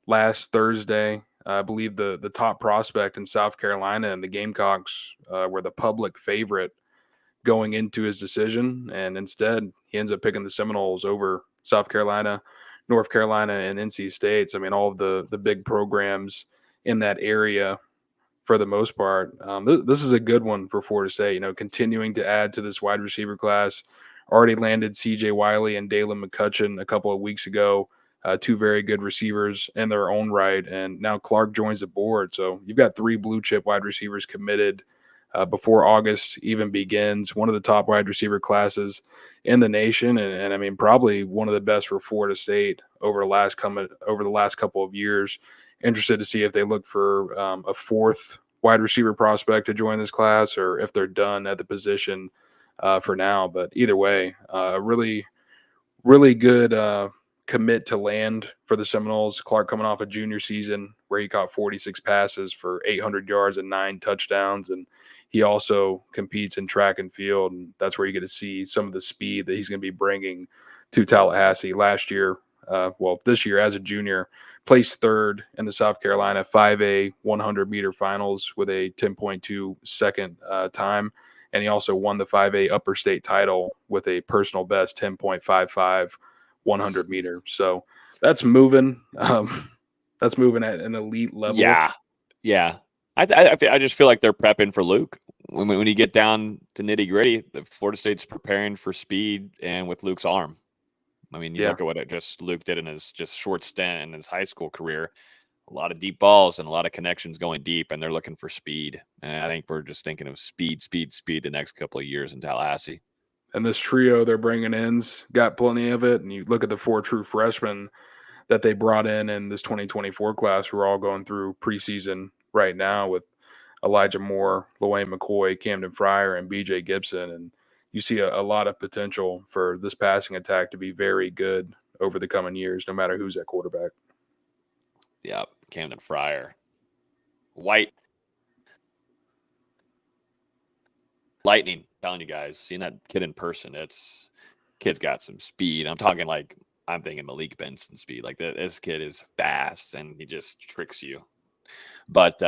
last Thursday. I believe the top prospect in South Carolina, and the Gamecocks were the public favorite going into his decision. And instead, he ends up picking the Seminoles over South Carolina, North Carolina, and NC State. So, I mean, all of the big programs in that area for the most part. This is a good one for Florida State, continuing to add to this wide receiver class. Already landed CJ Wiley and Dalen McCutcheon a couple of weeks ago, two very good receivers in their own right. And now Clark joins the board. So you've got 3 blue chip wide receivers committed before August even begins. One of the top wide receiver classes in the nation. And I mean, probably one of the best for Florida State over the last couple of years. Interested to see if they look for a 4th wide receiver prospect to join this class, or if they're done at the position for now. But either way, really, really good commit to land for the Seminoles. Clark coming off a junior season where he caught 46 passes for 800 yards and 9 touchdowns. And he also competes in track and field. And that's where you get to see some of the speed that he's going to be bringing to Tallahassee. Last year, this year as a junior, placed 3rd in the South Carolina 5A 100-meter finals with a 10.2 second time. And he also won the 5A upper state title with a personal best 10.55 100-meter. So that's moving. That's moving at an elite level. Yeah. I just feel like they're prepping for Luke. When you get down to nitty-gritty, the Florida State's preparing for speed and with Luke's arm. I mean, you look at what Luke did in his just short stint in his high school career. A lot of deep balls and a lot of connections going deep, and they're looking for speed. And I think we're just thinking of speed the next couple of years in Tallahassee. And this trio they're bringing in's got plenty of it. And you look at the 4 true freshmen that they brought in this 2024 class who are all going through preseason right now with Elijah Moore, Loane McCoy, Camden Fryer, and BJ Gibson. And you see a lot of potential for this passing attack to be very good over the coming years, no matter who's at quarterback. Yeah, Camden Fryer. White. Lightning. I'm telling you guys, seeing that kid in person, kid's got some speed. I'm talking like, I'm thinking Malik Benson speed. Like this kid is fast and he just tricks you. But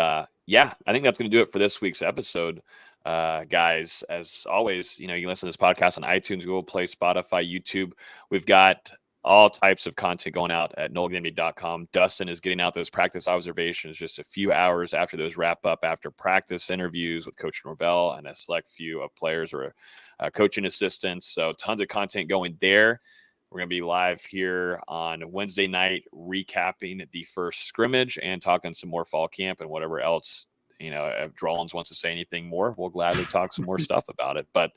yeah, I think that's going to do it for this week's episode. Guys, as always, you can listen to this podcast on iTunes, Google Play, Spotify, YouTube. We've got all types of content going out at NoleGameday.com. Dustin is getting out those practice observations just a few hours after those wrap up, after practice interviews with Coach Norvell and a select few of players or coaching assistants. So tons of content going there. We're going to be live here on Wednesday night, recapping the first scrimmage and talking some more fall camp and whatever else. If Drollins wants to say anything more, we'll gladly talk some more stuff about it. But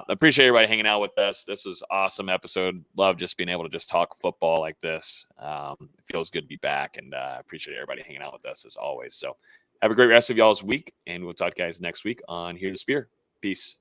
appreciate everybody hanging out with us. This was an awesome episode. Love just being able to just talk football like this. It feels good to be back, and appreciate everybody hanging out with us as always. So have a great rest of y'all's week, and we'll talk to you guys next week on Hear the Spear. Peace.